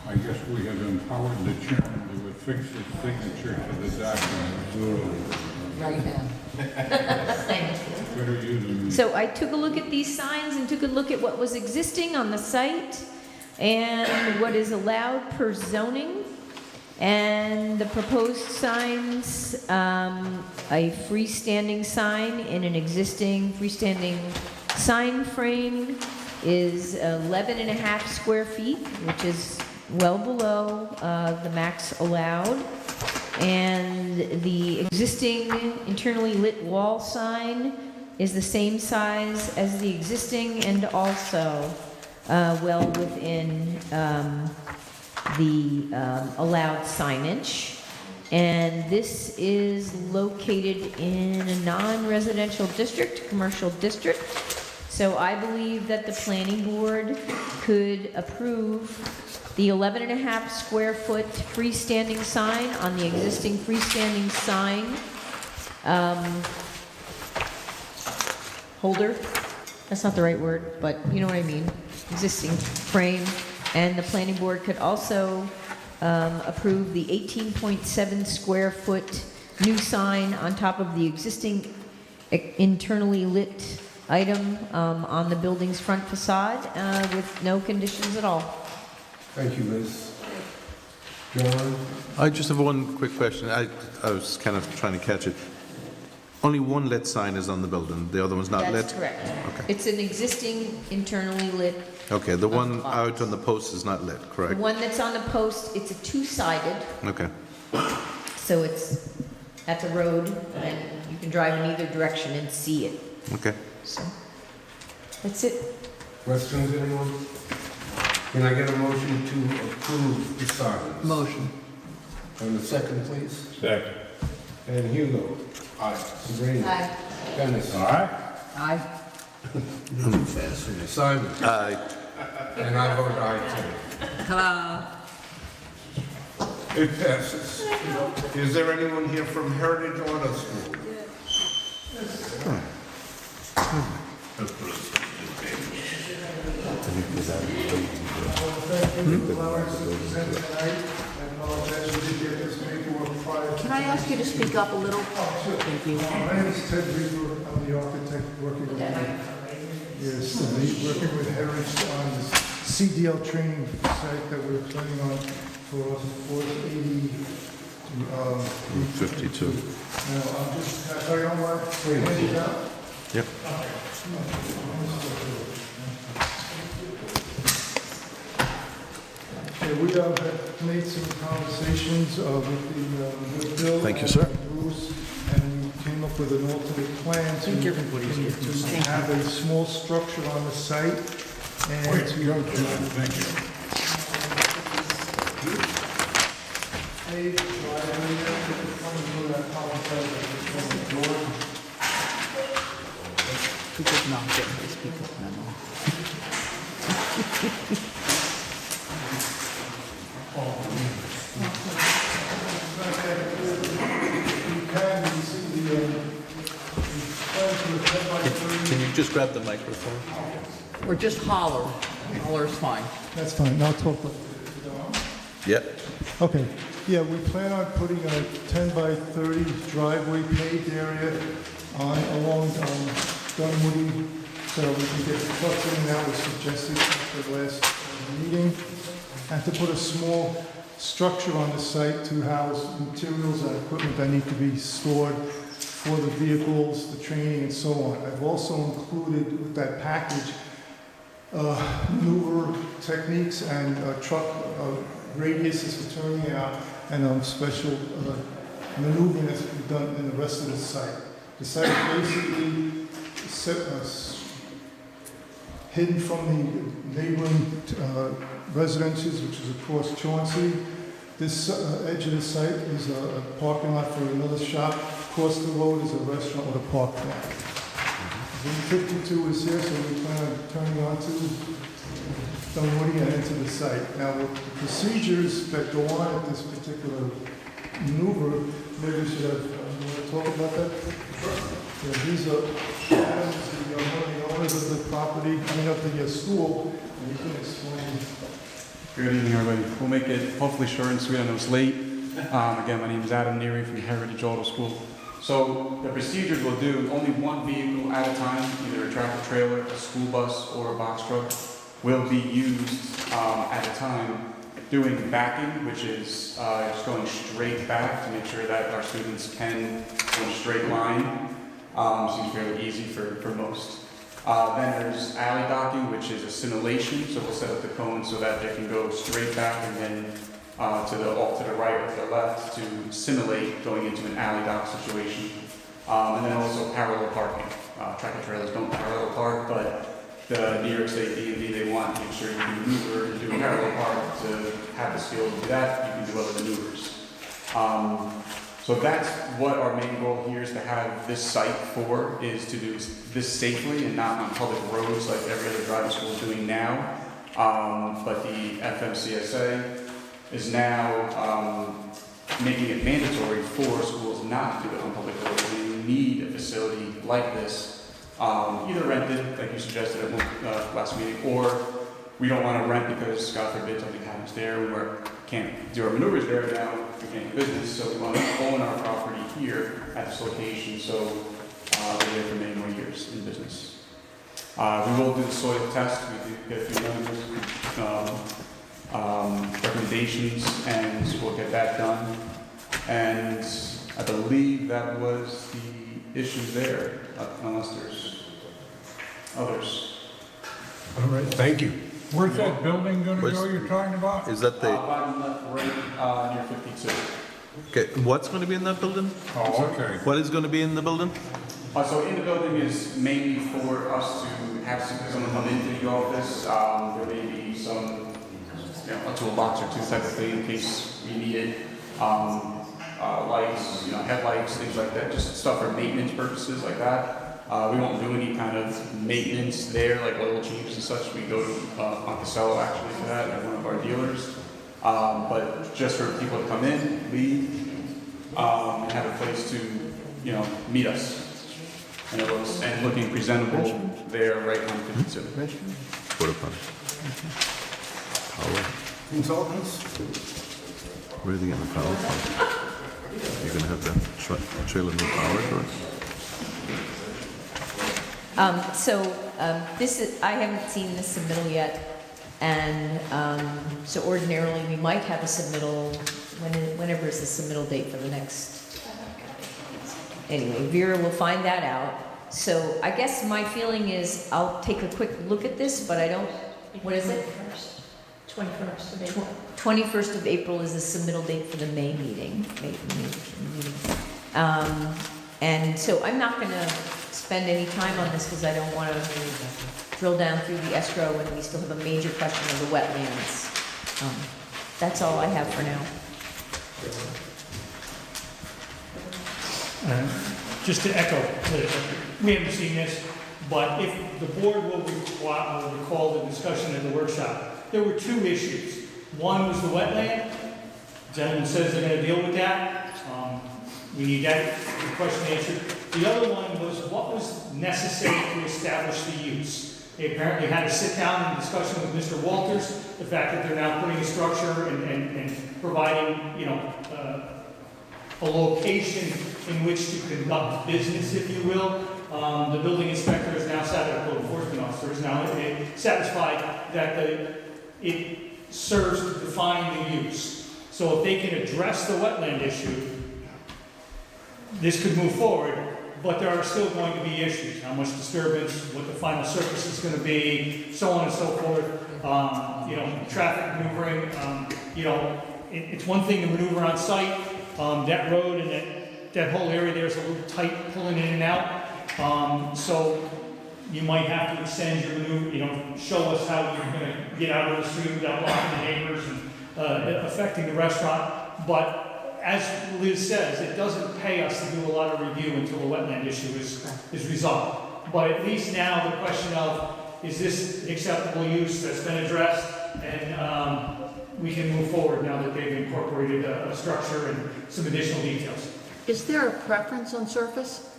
I guess we have empowered the chairman to affix his signature to the document. Right now. Better use them. So I took a look at these signs and took a look at what was existing on the site and what is allowed per zoning. And the proposed signs, a freestanding sign in an existing freestanding sign frame is 11 and a half square feet, which is well below the max allowed. And the existing internally lit wall sign is the same size as the existing and also well within the allowed signage. And this is located in a non-residential district, commercial district. So I believe that the planning board could approve the 11 and a half square foot freestanding sign on the existing freestanding sign holder. That's not the right word, but you know what I mean. Existing frame. And the planning board could also approve the 18.7 square foot new sign on top of the existing internally lit item on the building's front facade with no conditions at all. Thank you, Liz. John? I just have one quick question. I was kind of trying to catch it. Only one lit sign is on the building, the other one's not lit? That's correct. Okay. It's an existing internally lit. Okay, the one out on the post is not lit, The correct? one that's on the post, it's a two-sided, Okay. so it's at the road, and you can drive in either direction and see it. Okay. So, that's it. Questions, anyone? Can I get a motion to approve the signs? Motion. And a second, please? Second. And Hugo? Aye. Sabrina? Aye. Dennis? Aye. Aye. Too fast for you. Simon? Aye. And I vote aye too. Ta-da. It passes. Is there anyone here from Heritage Auto School? Can I ask you to speak up a little? Thank you. My name is Ted Reaver. I'm the architect working with, working with Heritage on this CDL training site that we're planning on for 480 52. Now, I'm just, can I tell you on what? Hand it out? Yep. Okay, we have made some conversations with Bill. Thank you, sir. And Bruce, and we came up with an alternate plan to have a small structure on the site and to Thank you. pave the driveway there, put the front door, that apologize, I just want the door. He did not get my speaker memo. Can you just grab the microphone? Or just holler. Holler's fine. That's fine, I'll talk. Yep. Okay, yeah, we plan on putting a 10 by 30 driveway paved area along Dunwoody, so we can get the trucks in and out as suggested at the last meeting, and to put a small structure on the site to house materials and equipment that need to be stored for the vehicles, the training, and so on. I've also included with that package maneuver techniques and truck radiuses for turning out and special maneuvering that's been done in the rest of the site. The site is basically hidden from the neighboring residences, which is across Chauncey. This edge of the site is a parking lot for another shop. Across the road is a restaurant with a park lot. Route 52 is here, so we plan on turning onto Dunwoody and into the site. Now, the procedures that go on at this particular maneuver, maybe we should have, you want to talk about that? Yeah, these are Adams, one of the owners of the property, coming up to your school, and you can explain. Good evening, everybody. We'll make it hopefully short and sweet. I know it's late. Again, my name is Adam Neary from Heritage Auto School. So the procedures we'll do, only one vehicle at a time, either a tractor trailer, a school bus, or a box truck, will be used at a time, doing backing, which is just going straight back to make sure that our students can go in a straight line. Seems fairly easy for most. Then there's alley docking, which is a simulation, so we'll set up the cone so that they can go straight back and then to the right or to the left to simulate going into an alley dock situation. And then also parallel parking. Tractor trailers don't parallel park, but the New York State DMV, they want to make sure you can maneuver to do a parallel park to have the skills to do that. You can do other maneuvers. So that's what our main goal here is to have this site for, is to do this safely and not on public roads like every other driving school is doing now. But the FMCSA is now making it mandatory for schools not to do it on public roads. We need a facility like this, either rented, like you suggested at one last meeting, or we don't want to rent because, God forbid, something happens there. We can't do our maneuvers there now. We can't do business, so we want to own our property here at this location, so we're there for many more years in business. We will do the soil test. We do get a few numbers, recommendations, and we'll get that done. And I believe that was the issues there, unless there's others. All right, thank you. Where's that building gonna go you're talking about? Is that the, Bottom left, right, near 52. okay, what's going to be in that building? Oh, okay. What is going to be in the building? So in the building is mainly for us to have someone come into the office. There may be some, a toolbox or two type of thing in case we need it. Lights, headlights, things like that, just stuff for maintenance purposes like that. We won't do any kind of maintenance there, like oil changes and such. We go to Monticello actually for that, at one of our dealers. But just for people to come in, leave, and have a place to, meet us. And looking presentable there right on 52. Porta potty. Power. Consultants? Where are they getting the power from? You're going to have the trailer no power for it? I haven't seen this submittal yet, and so ordinarily we might have a submittal, whenever is the submittal date for the next, anyway, Vera will find that out. So I guess my feeling is I'll take a quick look at this, but I don't, what is it? 21st of April. 21st of April is the submittal date for the May meeting. And so I'm not going to spend any time on this because I don't want to drill down through the escrow when we still have a major question of the wetlands. That's all I have for now. Just to echo, we haven't seen this, but if the board will recall the discussion at the workshop, there were two issues. One was the wetland. The gentleman says they're going to deal with that. We need that question answered. The other one was what was necessary to establish the use. They apparently had a sit down and discussion with Mr. Walters, the fact that they're now putting a structure and providing, a location in which to conduct business, if you will. The building inspector is now satisfied, code enforcement officer is now satisfied that it serves to define the use. So if they can address the wetland issue, this could move forward, but there are still going to be issues. How much disturbance, what the final surface is going to be, so on and so forth. Traffic maneuvering, it's one thing to maneuver on site. That road and that whole area there is a little tight pulling in and out. So you might have to extend your maneuver, show us how you're going to get out of the street without blocking the neighbors and affecting the restaurant. But as Liz says, it doesn't pay us to do a lot of review until the wetland issue is resolved. But at least now the question of, is this an acceptable use, that's been addressed, and we can move forward now that they've incorporated a structure and some additional details. Is there a preference on surface?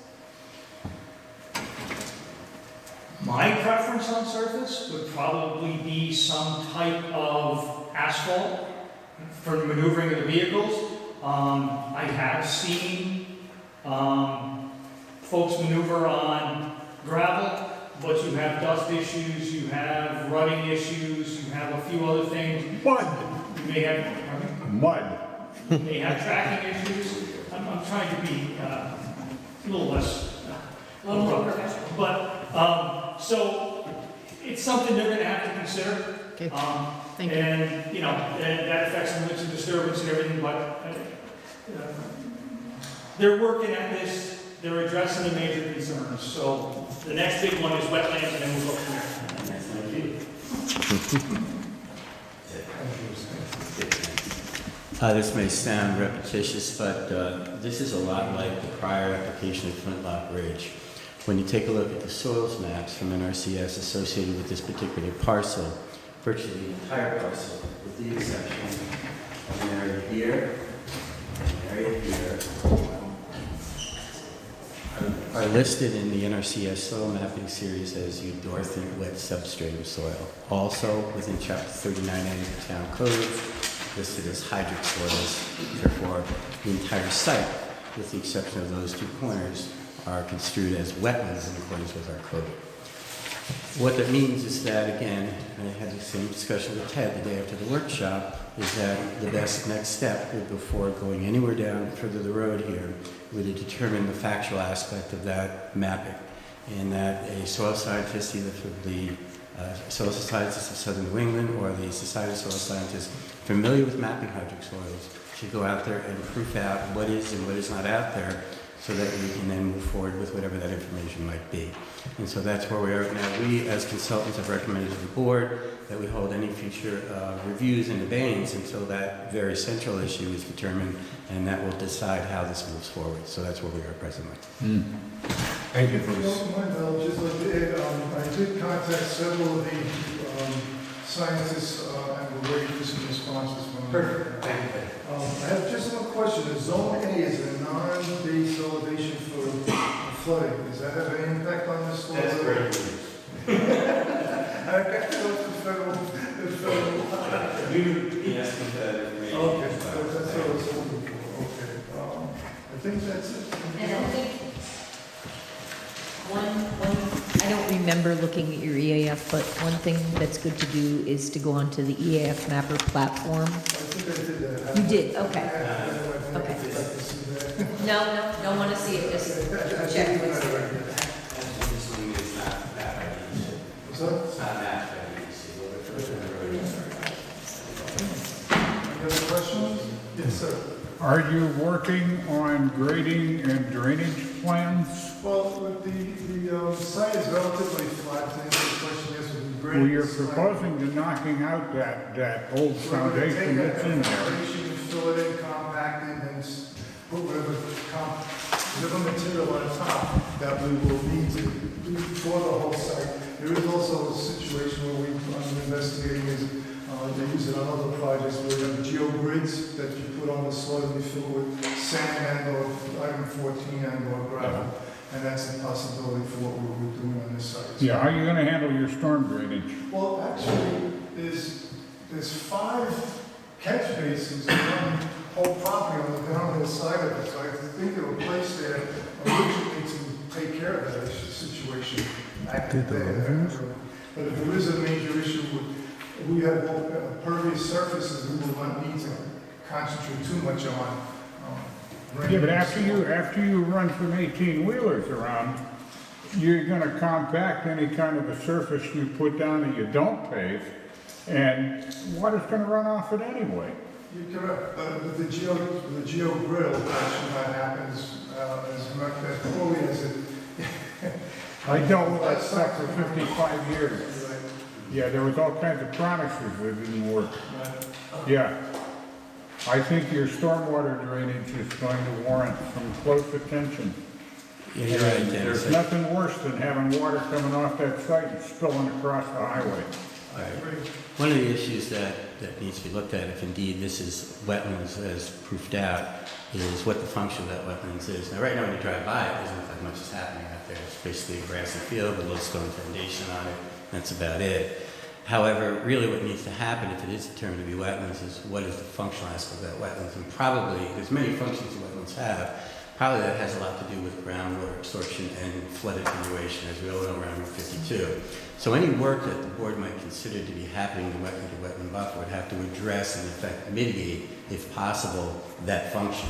My preference on surface would probably be some type of asphalt for the maneuvering of the vehicles. I have seen folks maneuver on gravel, but you have dust issues, you have rutting issues, you have a few other things. Mud. You may have, Mud. you may have tracking issues. I'm trying to be a little less, A little more professional. but, so it's something they're gonna have to consider. Okay. Thank you. And, you know, that affects the limits of disturbance and everything, but they're working at this, they're addressing the major concerns. So the next big one is wetlands, and then we'll go from there. This may sound repetitious, but this is a lot like the prior application of Flintlock Ridge. When you take a look at the soils maps from NRCS associated with this particular parcel, virtually the entire parcel, with the exception of an area here, an area here, are listed in the NRCS soil mapping series as eudorthic wet substratum soil. Also, within Chapter 39A of the Town Code, listed as hydric soils. Therefore, the entire site, with the exception of those 2 corners, are construed as wetlands in accordance with our code. What that means is that, again, and I had the same discussion with Ted the day after the workshop, is that the best next step before going anywhere down further the road here would be to determine the factual aspect of that mapping, and that a soil scientist, either from the Soil Scientists of Southern New England or the Society of Soil Scientists familiar with mapping hydric soils, should go out there and proof out what is and what is not out there, so that we can then move forward with whatever that information might be. And so that's where we are now. We, as consultants, have recommended to the board that we hold any future reviews in abeyance until that very central issue is determined, and that will decide how this moves forward. So that's where we are presently. Thank you, If you Bruce. don't mind, I'll just like to add, I did contact several of the scientists and we're waiting for some responses from them. Perfect. Thank you. I have just one question. The Zone A is a non-base elevation for flooding. Does that have any impact on this? That's great news. I got to go to the federal. Yes, Okay, that's what I was looking for. Okay. I think that's it. And I think I don't remember looking at your EAF, but one thing that's good to do is to go onto the EAF Mapper platform. I think I did that. You did, okay. Okay. No, don't want to see it, just check what's there. Any other questions? Yes, sir. Are you working on grading and drainage plans? Well, the site is relatively flat, to answer the question, yes, we've graded. Well, you're the site. proposing to knocking out that old foundation that's in there. Foundation, fill it in, compact it, and put whatever material on top that we will need to do for the whole site. There is also a situation where I'm investigating is, they use it on other projects where you have geogrids that you put on the soil and you fill with sand and or item 14 and or gravel. And that's a possibility for what we're doing on this site. Yeah, how are you gonna handle your storm drainage? Well, actually, there's 5 catch basins on the whole property on the downhill side of it. So I think they were placed there originally to take care of that situation back there. But if there is a major issue, we have pervious surfaces we will not need to concentrate too much on. Yeah, but after you run some 18-wheelers around, you're gonna compact any kind of a surface you put down that you don't pave, and water's gonna run off it anyway. You're correct, but with the geo grill, actually that happens as poorly as it. I dealt with that stuff for 55 years. Yeah, there was all kinds of promises that didn't work. Yeah. I think your stormwater drainage is going to warrant some close attention. Yeah, you're right, Dennis. There's nothing worse than having water coming off that site and spilling across the highway. Right. One of the issues that needs to be looked at, if indeed this is wetlands as proofed out, is what the function of that wetlands is. Now, right now when you drive by, it doesn't look like much is happening out there. It's basically a grassy field with a little stone foundation on it. That's about it. However, really what needs to happen if it is determined to be wetlands is what is the functional aspect of that wetlands. And probably, there's many functions that wetlands have. Probably that has a lot to do with groundwater absorption and flood attenuation, as we all know around Route 52. So any work that the board might consider to be happening in the wetland buffer would have to address and in fact mitigate, if possible, that function.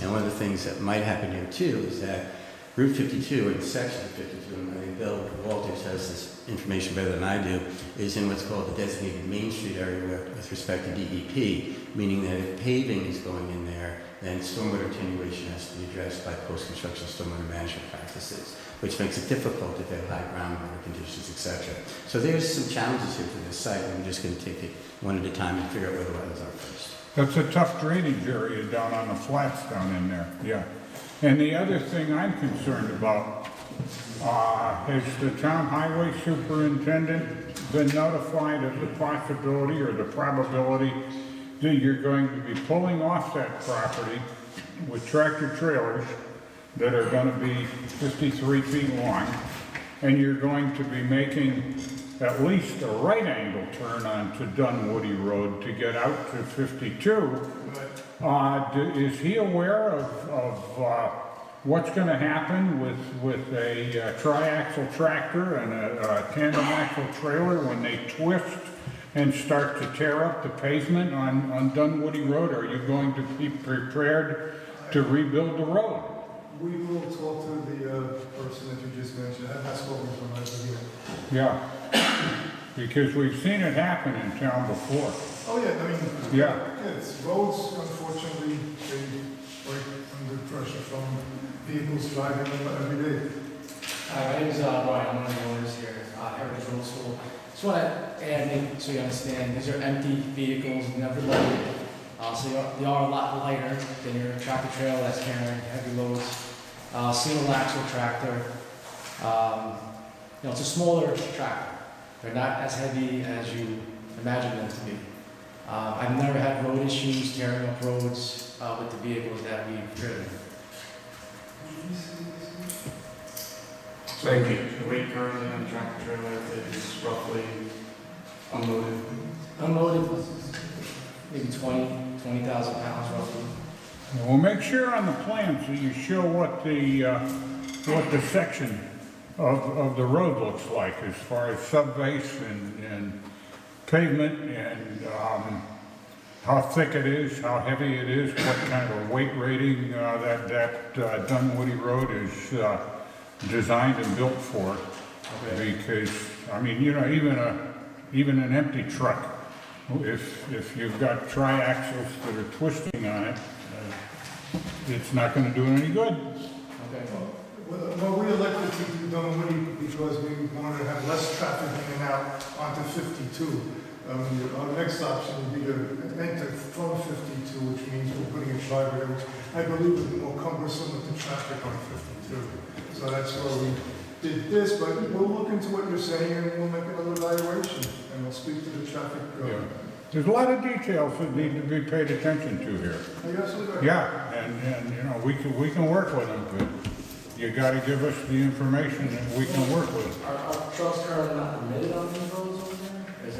And one of the things that might happen here too is that Route 52 and section of 52, and I think Bill Walters has this information better than I do, is in what's called the designated Main Street area with respect to DEP, meaning that if paving is going in there, then stormwater attenuation has to be addressed by post-construction stormwater management practices, which makes it difficult if they have high groundwater conditions, etc. So there's some challenges here for this site, and we're just going to take it one at a time and figure out where the wetlands are first. That's a tough drainage area down on the flats down in there, yeah. And the other thing I'm concerned about, has the town highway superintendent been notified of the possibility or the probability that you're going to be pulling off that property with tractor trailers that are going to be 53 feet long, and you're going to be making at least a right angle turn onto Dunwoody Road to get out to 52. Is he aware of what's going to happen with a tri-axle tractor and a tandem axle trailer when they twist and start to tear up the pavement on Dunwoody Road? Are you going to be prepared to rebuild the road? We will talk to the person that you just mentioned. I've spoken to him as well. Yeah, because we've seen it happen in town before. Oh, yeah, I mean, yeah, it's roads, unfortunately, they break under pressure from vehicles driving them every day. Hi, my name is Brian, I'm one of the owners here at Heritage Road School. Just want to add, maybe so you understand, these are empty vehicles, never loaded. So they are a lot lighter than your tractor trailer that's carrying heavy loads. Single axle tractor, it's a smaller tractor. They're not as heavy as you imagine them to be. I've never had road issues tearing up roads with the vehicles that we've driven. Thank you. The weight currently on the tractor trailer is roughly unloaded? Unloaded, maybe 20,000 pounds roughly. Well, make sure on the plans that you show what the section of the road looks like as far as subbase and pavement and how thick it is, how heavy it is, what kind of weight rating that Dunwoody Road is designed and built for. Okay. Because, I mean, even an empty truck, if you've got tri-axles that are twisting on it, it's not going to do any good. Okay. Well, we elected to do Dunwoody because we wanted to have less traffic in and out onto 52. Our next option would be to enter from 52, which means we're putting a driver there, which I believe would be more cumbersome with the traffic on 52. So that's why we did this, but we'll look into what you're saying and we'll make another evaluation and we'll speak to the traffic. There's a lot of details that need to be paid attention to here. Are you absolutely right? Yeah, and we can work with them, but you got to give us the information that we can work with. Are trucks currently not permitted on these roads over there? Is it?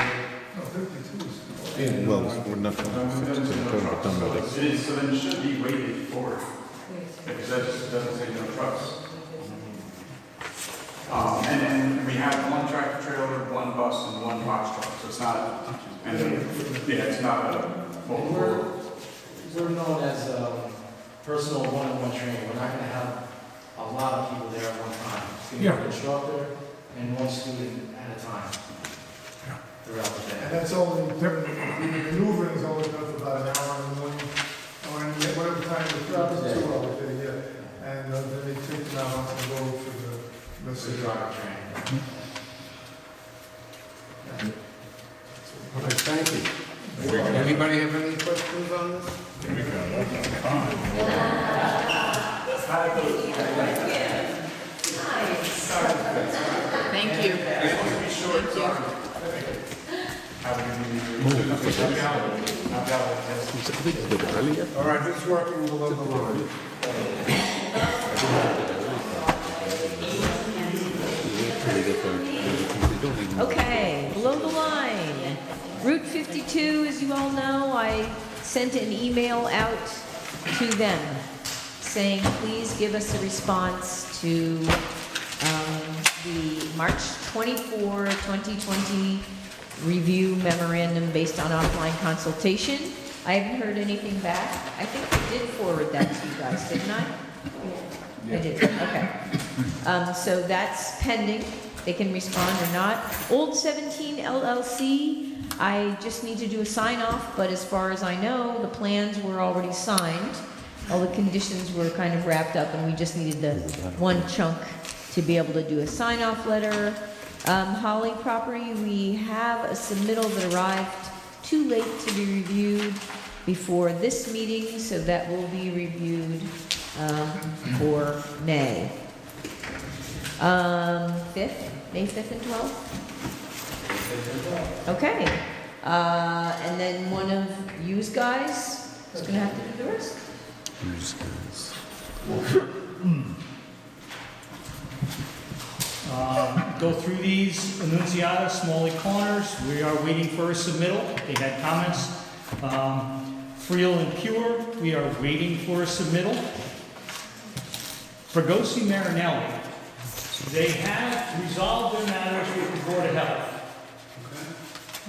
No, 52 is. Well, we're not going to It is, so then it should be weighted for it. Because that just doesn't say no trucks. And then we have one tractor trailer, one bus, and one box truck, so it's not, and then, yeah, it's not a multiple. We're known as personal one-on-one training. We're not going to have a lot of people there at one time. It's going to be an instructor and one student at a time throughout the day. And that's only, the maneuvering is only done for about an hour in the morning, or in whatever time the throughout the 2 hour day, yeah. And then they take them out on the road for the rest of the driver training. All right, thank you. Anybody have any questions on this? We got Thank you. All right, it's working below the line. Okay, below the line. Route 52, as you all know, I sent an email out to them saying, please give us a response to the March 24, 2020 review memorandum based on offline consultation. I haven't heard anything back. I think I did forward that to you guys, didn't I? I did, okay. So that's pending. They can respond or not. Old 17 LLC, I just need to do a sign off, but as far as I know, the plans were already signed. All the conditions were kind of wrapped up and we just needed the one chunk to be able to do a sign off letter. Holly property, we have a submittal that arrived too late to be reviewed before this meeting, so that will be reviewed for May. 5th, May 5th and 12th? Okay. And then one of you guys is gonna have to do the rest. Go through these, Annunziata, Smalley Corners, we are waiting for a submittal, they had comments. Friel and Pure, we are waiting for a submittal. Fregosi Marinelli, they have resolved their matters with the Board of Health.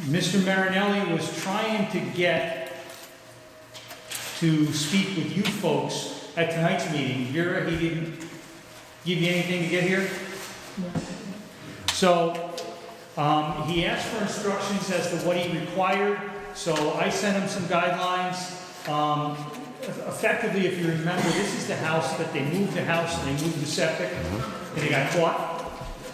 Mr. Marinelli was trying to get to speak with you folks at tonight's meeting. Vera, he didn't give you anything to get here? So, he asked for instructions as to what he required, so I sent him some guidelines. Effectively, if you remember, this is the house that they moved the house and they moved the septic, and they got caught.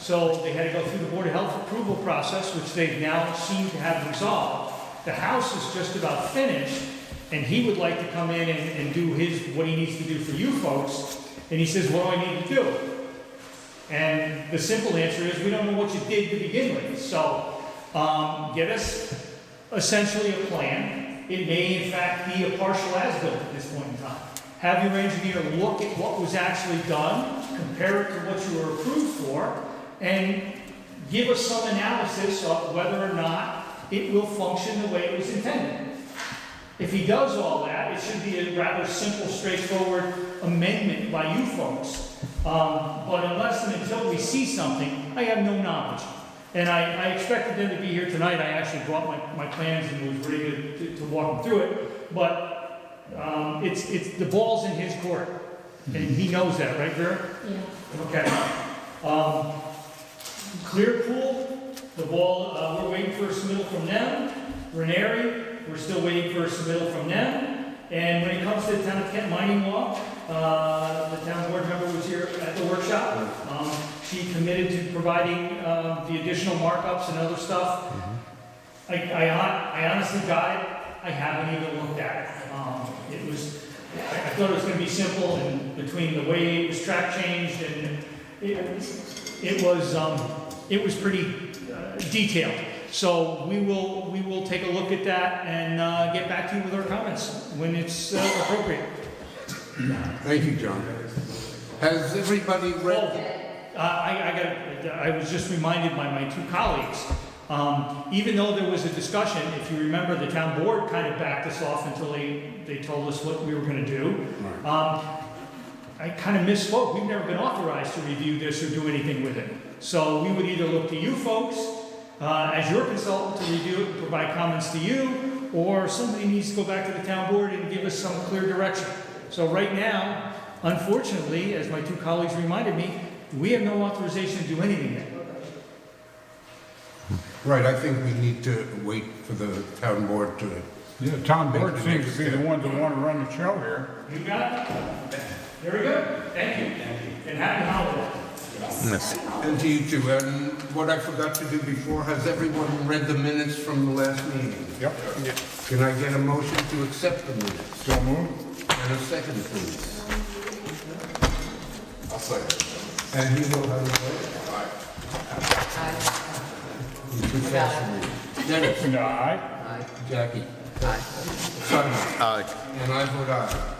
So they had to go through the Board of Health approval process, which they've now seemed to have resolved. The house is just about finished, and he would like to come in and do what he needs to do for you folks. And he says, what do I need to do? And the simple answer is, we don't know what you did to begin with. So get us essentially a plan. It may in fact be a partial as-built at this point in time. Have your engineer look at what was actually done, compare it to what you were approved for, and give us some analysis of whether or not it will function the way it was intended. If he does all that, it should be a rather simple, straightforward amendment by you folks. But unless and until we see something, I have no knowledge. And I expected them to be here tonight. I actually brought my plans and was ready to walk them through it. But it's the ball's in his court. And he knows that, right, Vera? Yeah. Okay. Clearpool, the ball, we're waiting for a submittal from them. Ranieri, we're still waiting for a submittal from them. And when it comes to the town of Kent mining law, the town board member was here at the workshop. She committed to providing the additional markups and other stuff. I honestly got it. I haven't even looked at it. I thought it was going to be simple, and between the way it was track changed and it was pretty detailed. So we will take a look at that and get back to you with our comments when it's appropriate. Thank you, John. Has everybody read? I was just reminded by my two colleagues. Even though there was a discussion, if you remember, the town board kind of backed us off until they told us what we were going to do. I kind of misspoke. We've never been authorized to review this or do anything with it. So we would either look to you folks as your consultant to review it and provide comments to you, or somebody needs to go back to the town board and give us some clear direction. So right now, unfortunately, as my two colleagues reminded me, we have no authorization to do anything yet. Right, I think we need to wait for the town board to... Yeah, the town board make the seems next to be the step. ones that want to run the show here. You got it? Very good. Thank you. And happy holiday. Yes. And to you too. And what I forgot to do before, has everyone read the minutes from the last meeting? Yep. Can I get a motion to accept the minutes? So moved. And a second, please. I'll second. And you will have a vote? Dennis? Aye. Jackie? Simon? Aye. And I vote aye.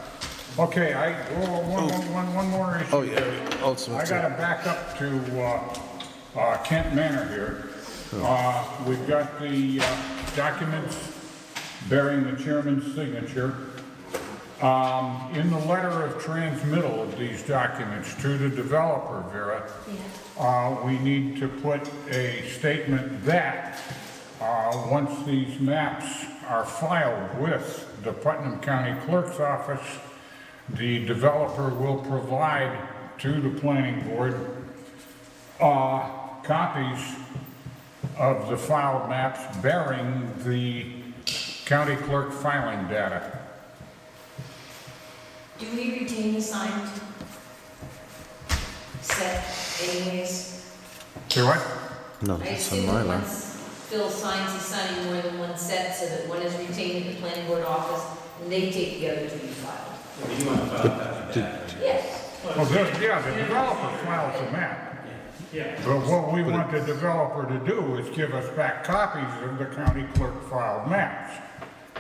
Okay, one more issue. Oh, yeah. Also, I gotta back up to Kent Manor here. We've got the documents bearing the chairman's signature. In the letter of transmittal of these documents to the developer, Vera, we need to put a statement that once these maps are filed with the Putnam County Clerk's Office, the developer will provide to the planning board copies of the filed maps bearing the county clerk filing data. Do we retain the signed set anyways? Say what? No, I it's assume on my that line. once Phil signs, he's signing more than one set, so that one is retained in the planning board office, and they take the other to be filed. Yes. Well, the developer files the map. But what we want the developer to do is give us back copies of the county clerk filed maps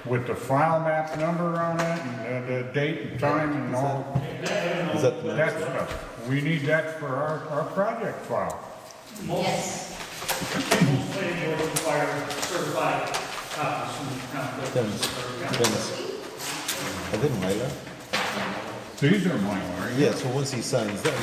with the file map number on it and the date and time and all Is that the that stuff. We need that for our project file. Yes. Most planning boards require certified copies from the town clerk. Dennis. I didn't write that. These are mine, right? Yeah, so once he signs them,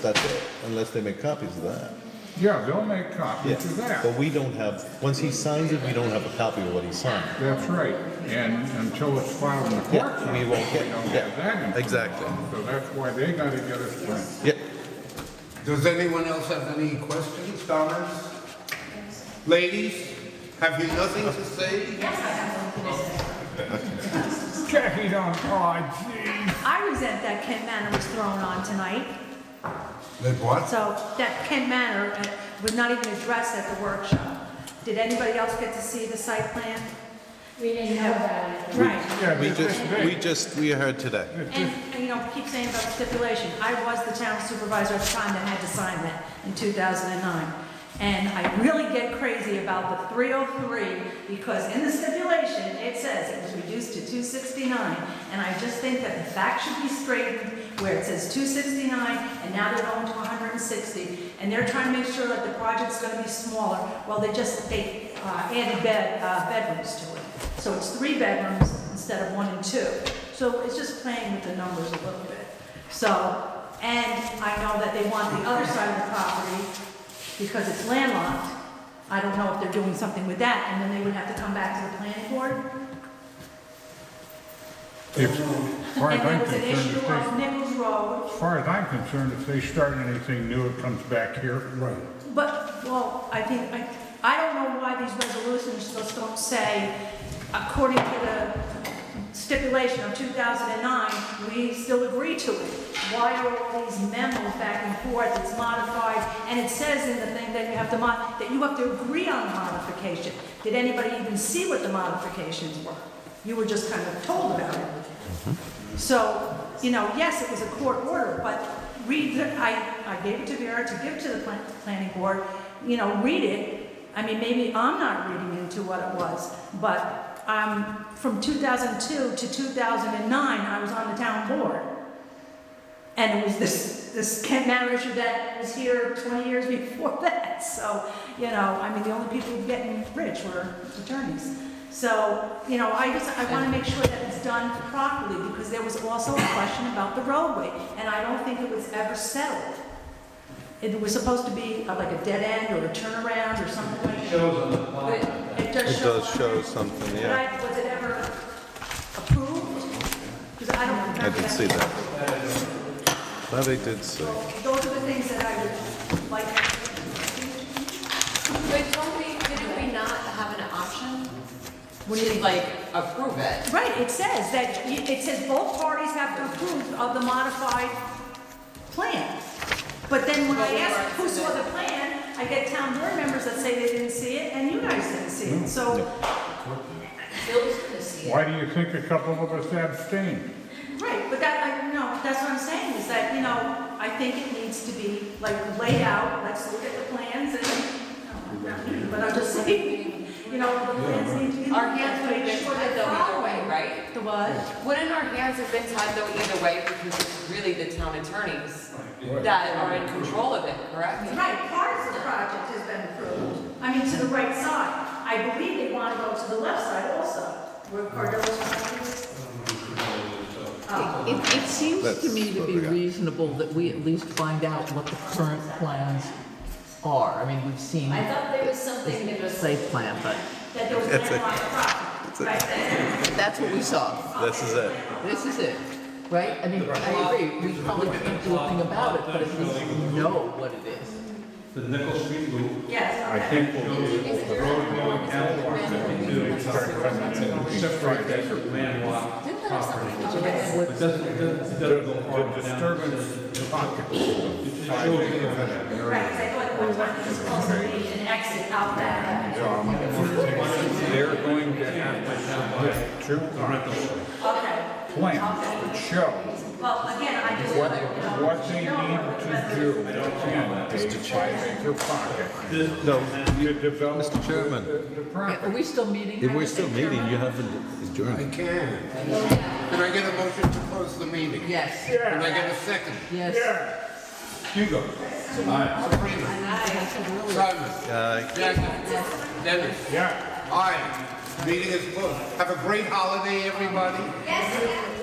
that's it, unless they make copies of that. Yeah, they'll make Yeah, copies of that. but we don't have, once he signs it, we don't have a copy of what he signed. That's right. And until it's filed in the court, Yeah, we won't get, don't yeah, have that information. exactly. So that's why they gotta get us print. Yeah. Does anyone else have any questions, comments? Ladies, have you nothing to say? Yes, I have something to say. Jackie, don't, oh, geez. I resent that Kent Manor was thrown on tonight. Like what? So that Kent Manor was not even addressed at the workshop. Did anybody else get to see the site plan? We didn't know about it. Right. Yeah, We heard today. And, you know, keep saying about stipulation. I was the town supervisor at the time that had to sign that in 2009. And I really get crazy about the 303 because in the stipulation, it says it was reduced to 269. And I just think that the fact should be straightened where it says 269 and now they're going to 160. And they're trying to make sure that the project's going to be smaller. Well, they added bedrooms to it. So it's 3 bedrooms instead of 1 and 2. So it's just playing with the numbers a little bit. So, and I know that they want the other side of the property because it's landlocked. I don't know if they're doing something with that, and then they would have to come back to the planning board. As far as And there I'm was an concerned, issue of Nichols Road, as far as I'm concerned, if they start anything new, it comes back here. Right. but, well, I don't know why these resolutions just don't say, according to the stipulation of 2009, we still agree to it. Why are all these memos back and forth? It's modified, and it says in the thing that you have to that you have to agree on the modification. Did anybody even see what the modifications were? You were just kind of told about it. So, you know, yes, it was a court order, but I gave it to Vera to give to the planning board. You know, read it. I mean, maybe I'm not reading into what it was, but from 2002 to 2009, I was on the town board. And it was this Kent Manor issue that was here 20 years before that. So, you know, I mean, the only people getting rich were attorneys. So, you know, I want to make sure that it's done properly because there was also a question about the roadway. And I don't think it was ever settled. It was supposed to be like a dead end or a turnaround or something like that. Shows on the plan. It does show something, yeah. Was it ever approved? Because I don't remember. I did see that. That I did see. Those are the things that I would like. But didn't we not have an option? What do you think, like, approve it? Right, it says that, it says both parties have to approve of the modified plan. But then when I ask who saw the plan, I get town board members that say they didn't see it, and you guys didn't see it, so. Phil's gonna see it. Why do you think a couple of us abstained? Right, but that's what I'm saying, is that, you know, I think it needs to be like laid out, let's look at the plans and, But I'm just saying, you know, the plans need to be. Our hands would have been tied though either way, right? The what? Wouldn't our hands have been tied though either way, because it's really the town attorneys that are in control of it, correct? Right, part of the project has been approved. I mean, to the right side. I believe they want to go to the left side also, where Cardo's property is. It seems to me to be reasonable that we at least find out what the current plans are. I mean, we've seen I thought there was something that the was. site plan, but That there was That's it. landlocked property. Right, that's what we saw. This is it. This is it, right? I mean, I agree, we probably can't do a thing about it, but at least we know what it is. The Nickel Street loop, Yes, I think will be the road going down 152, separate that landlocked property. It doesn't go far down. Disturbance pocket. right, 'cause I thought one time it was supposed to be an exit out that. They're going to have to submit two Okay. plans that show Well, again, I just. what they need to do in a 5-acre pocket. No, To develop Mr. Chairman. the property. Are we still meeting? if we're still meeting, you haven't I adjourned. can. Can I get a motion to close the meeting? Yes. Can I get a second? Yes. Hugo. Sabrina. Simon. Jackie. Dennis. Yeah. Aye. Meeting is closed. Have a great holiday, everybody. Yes,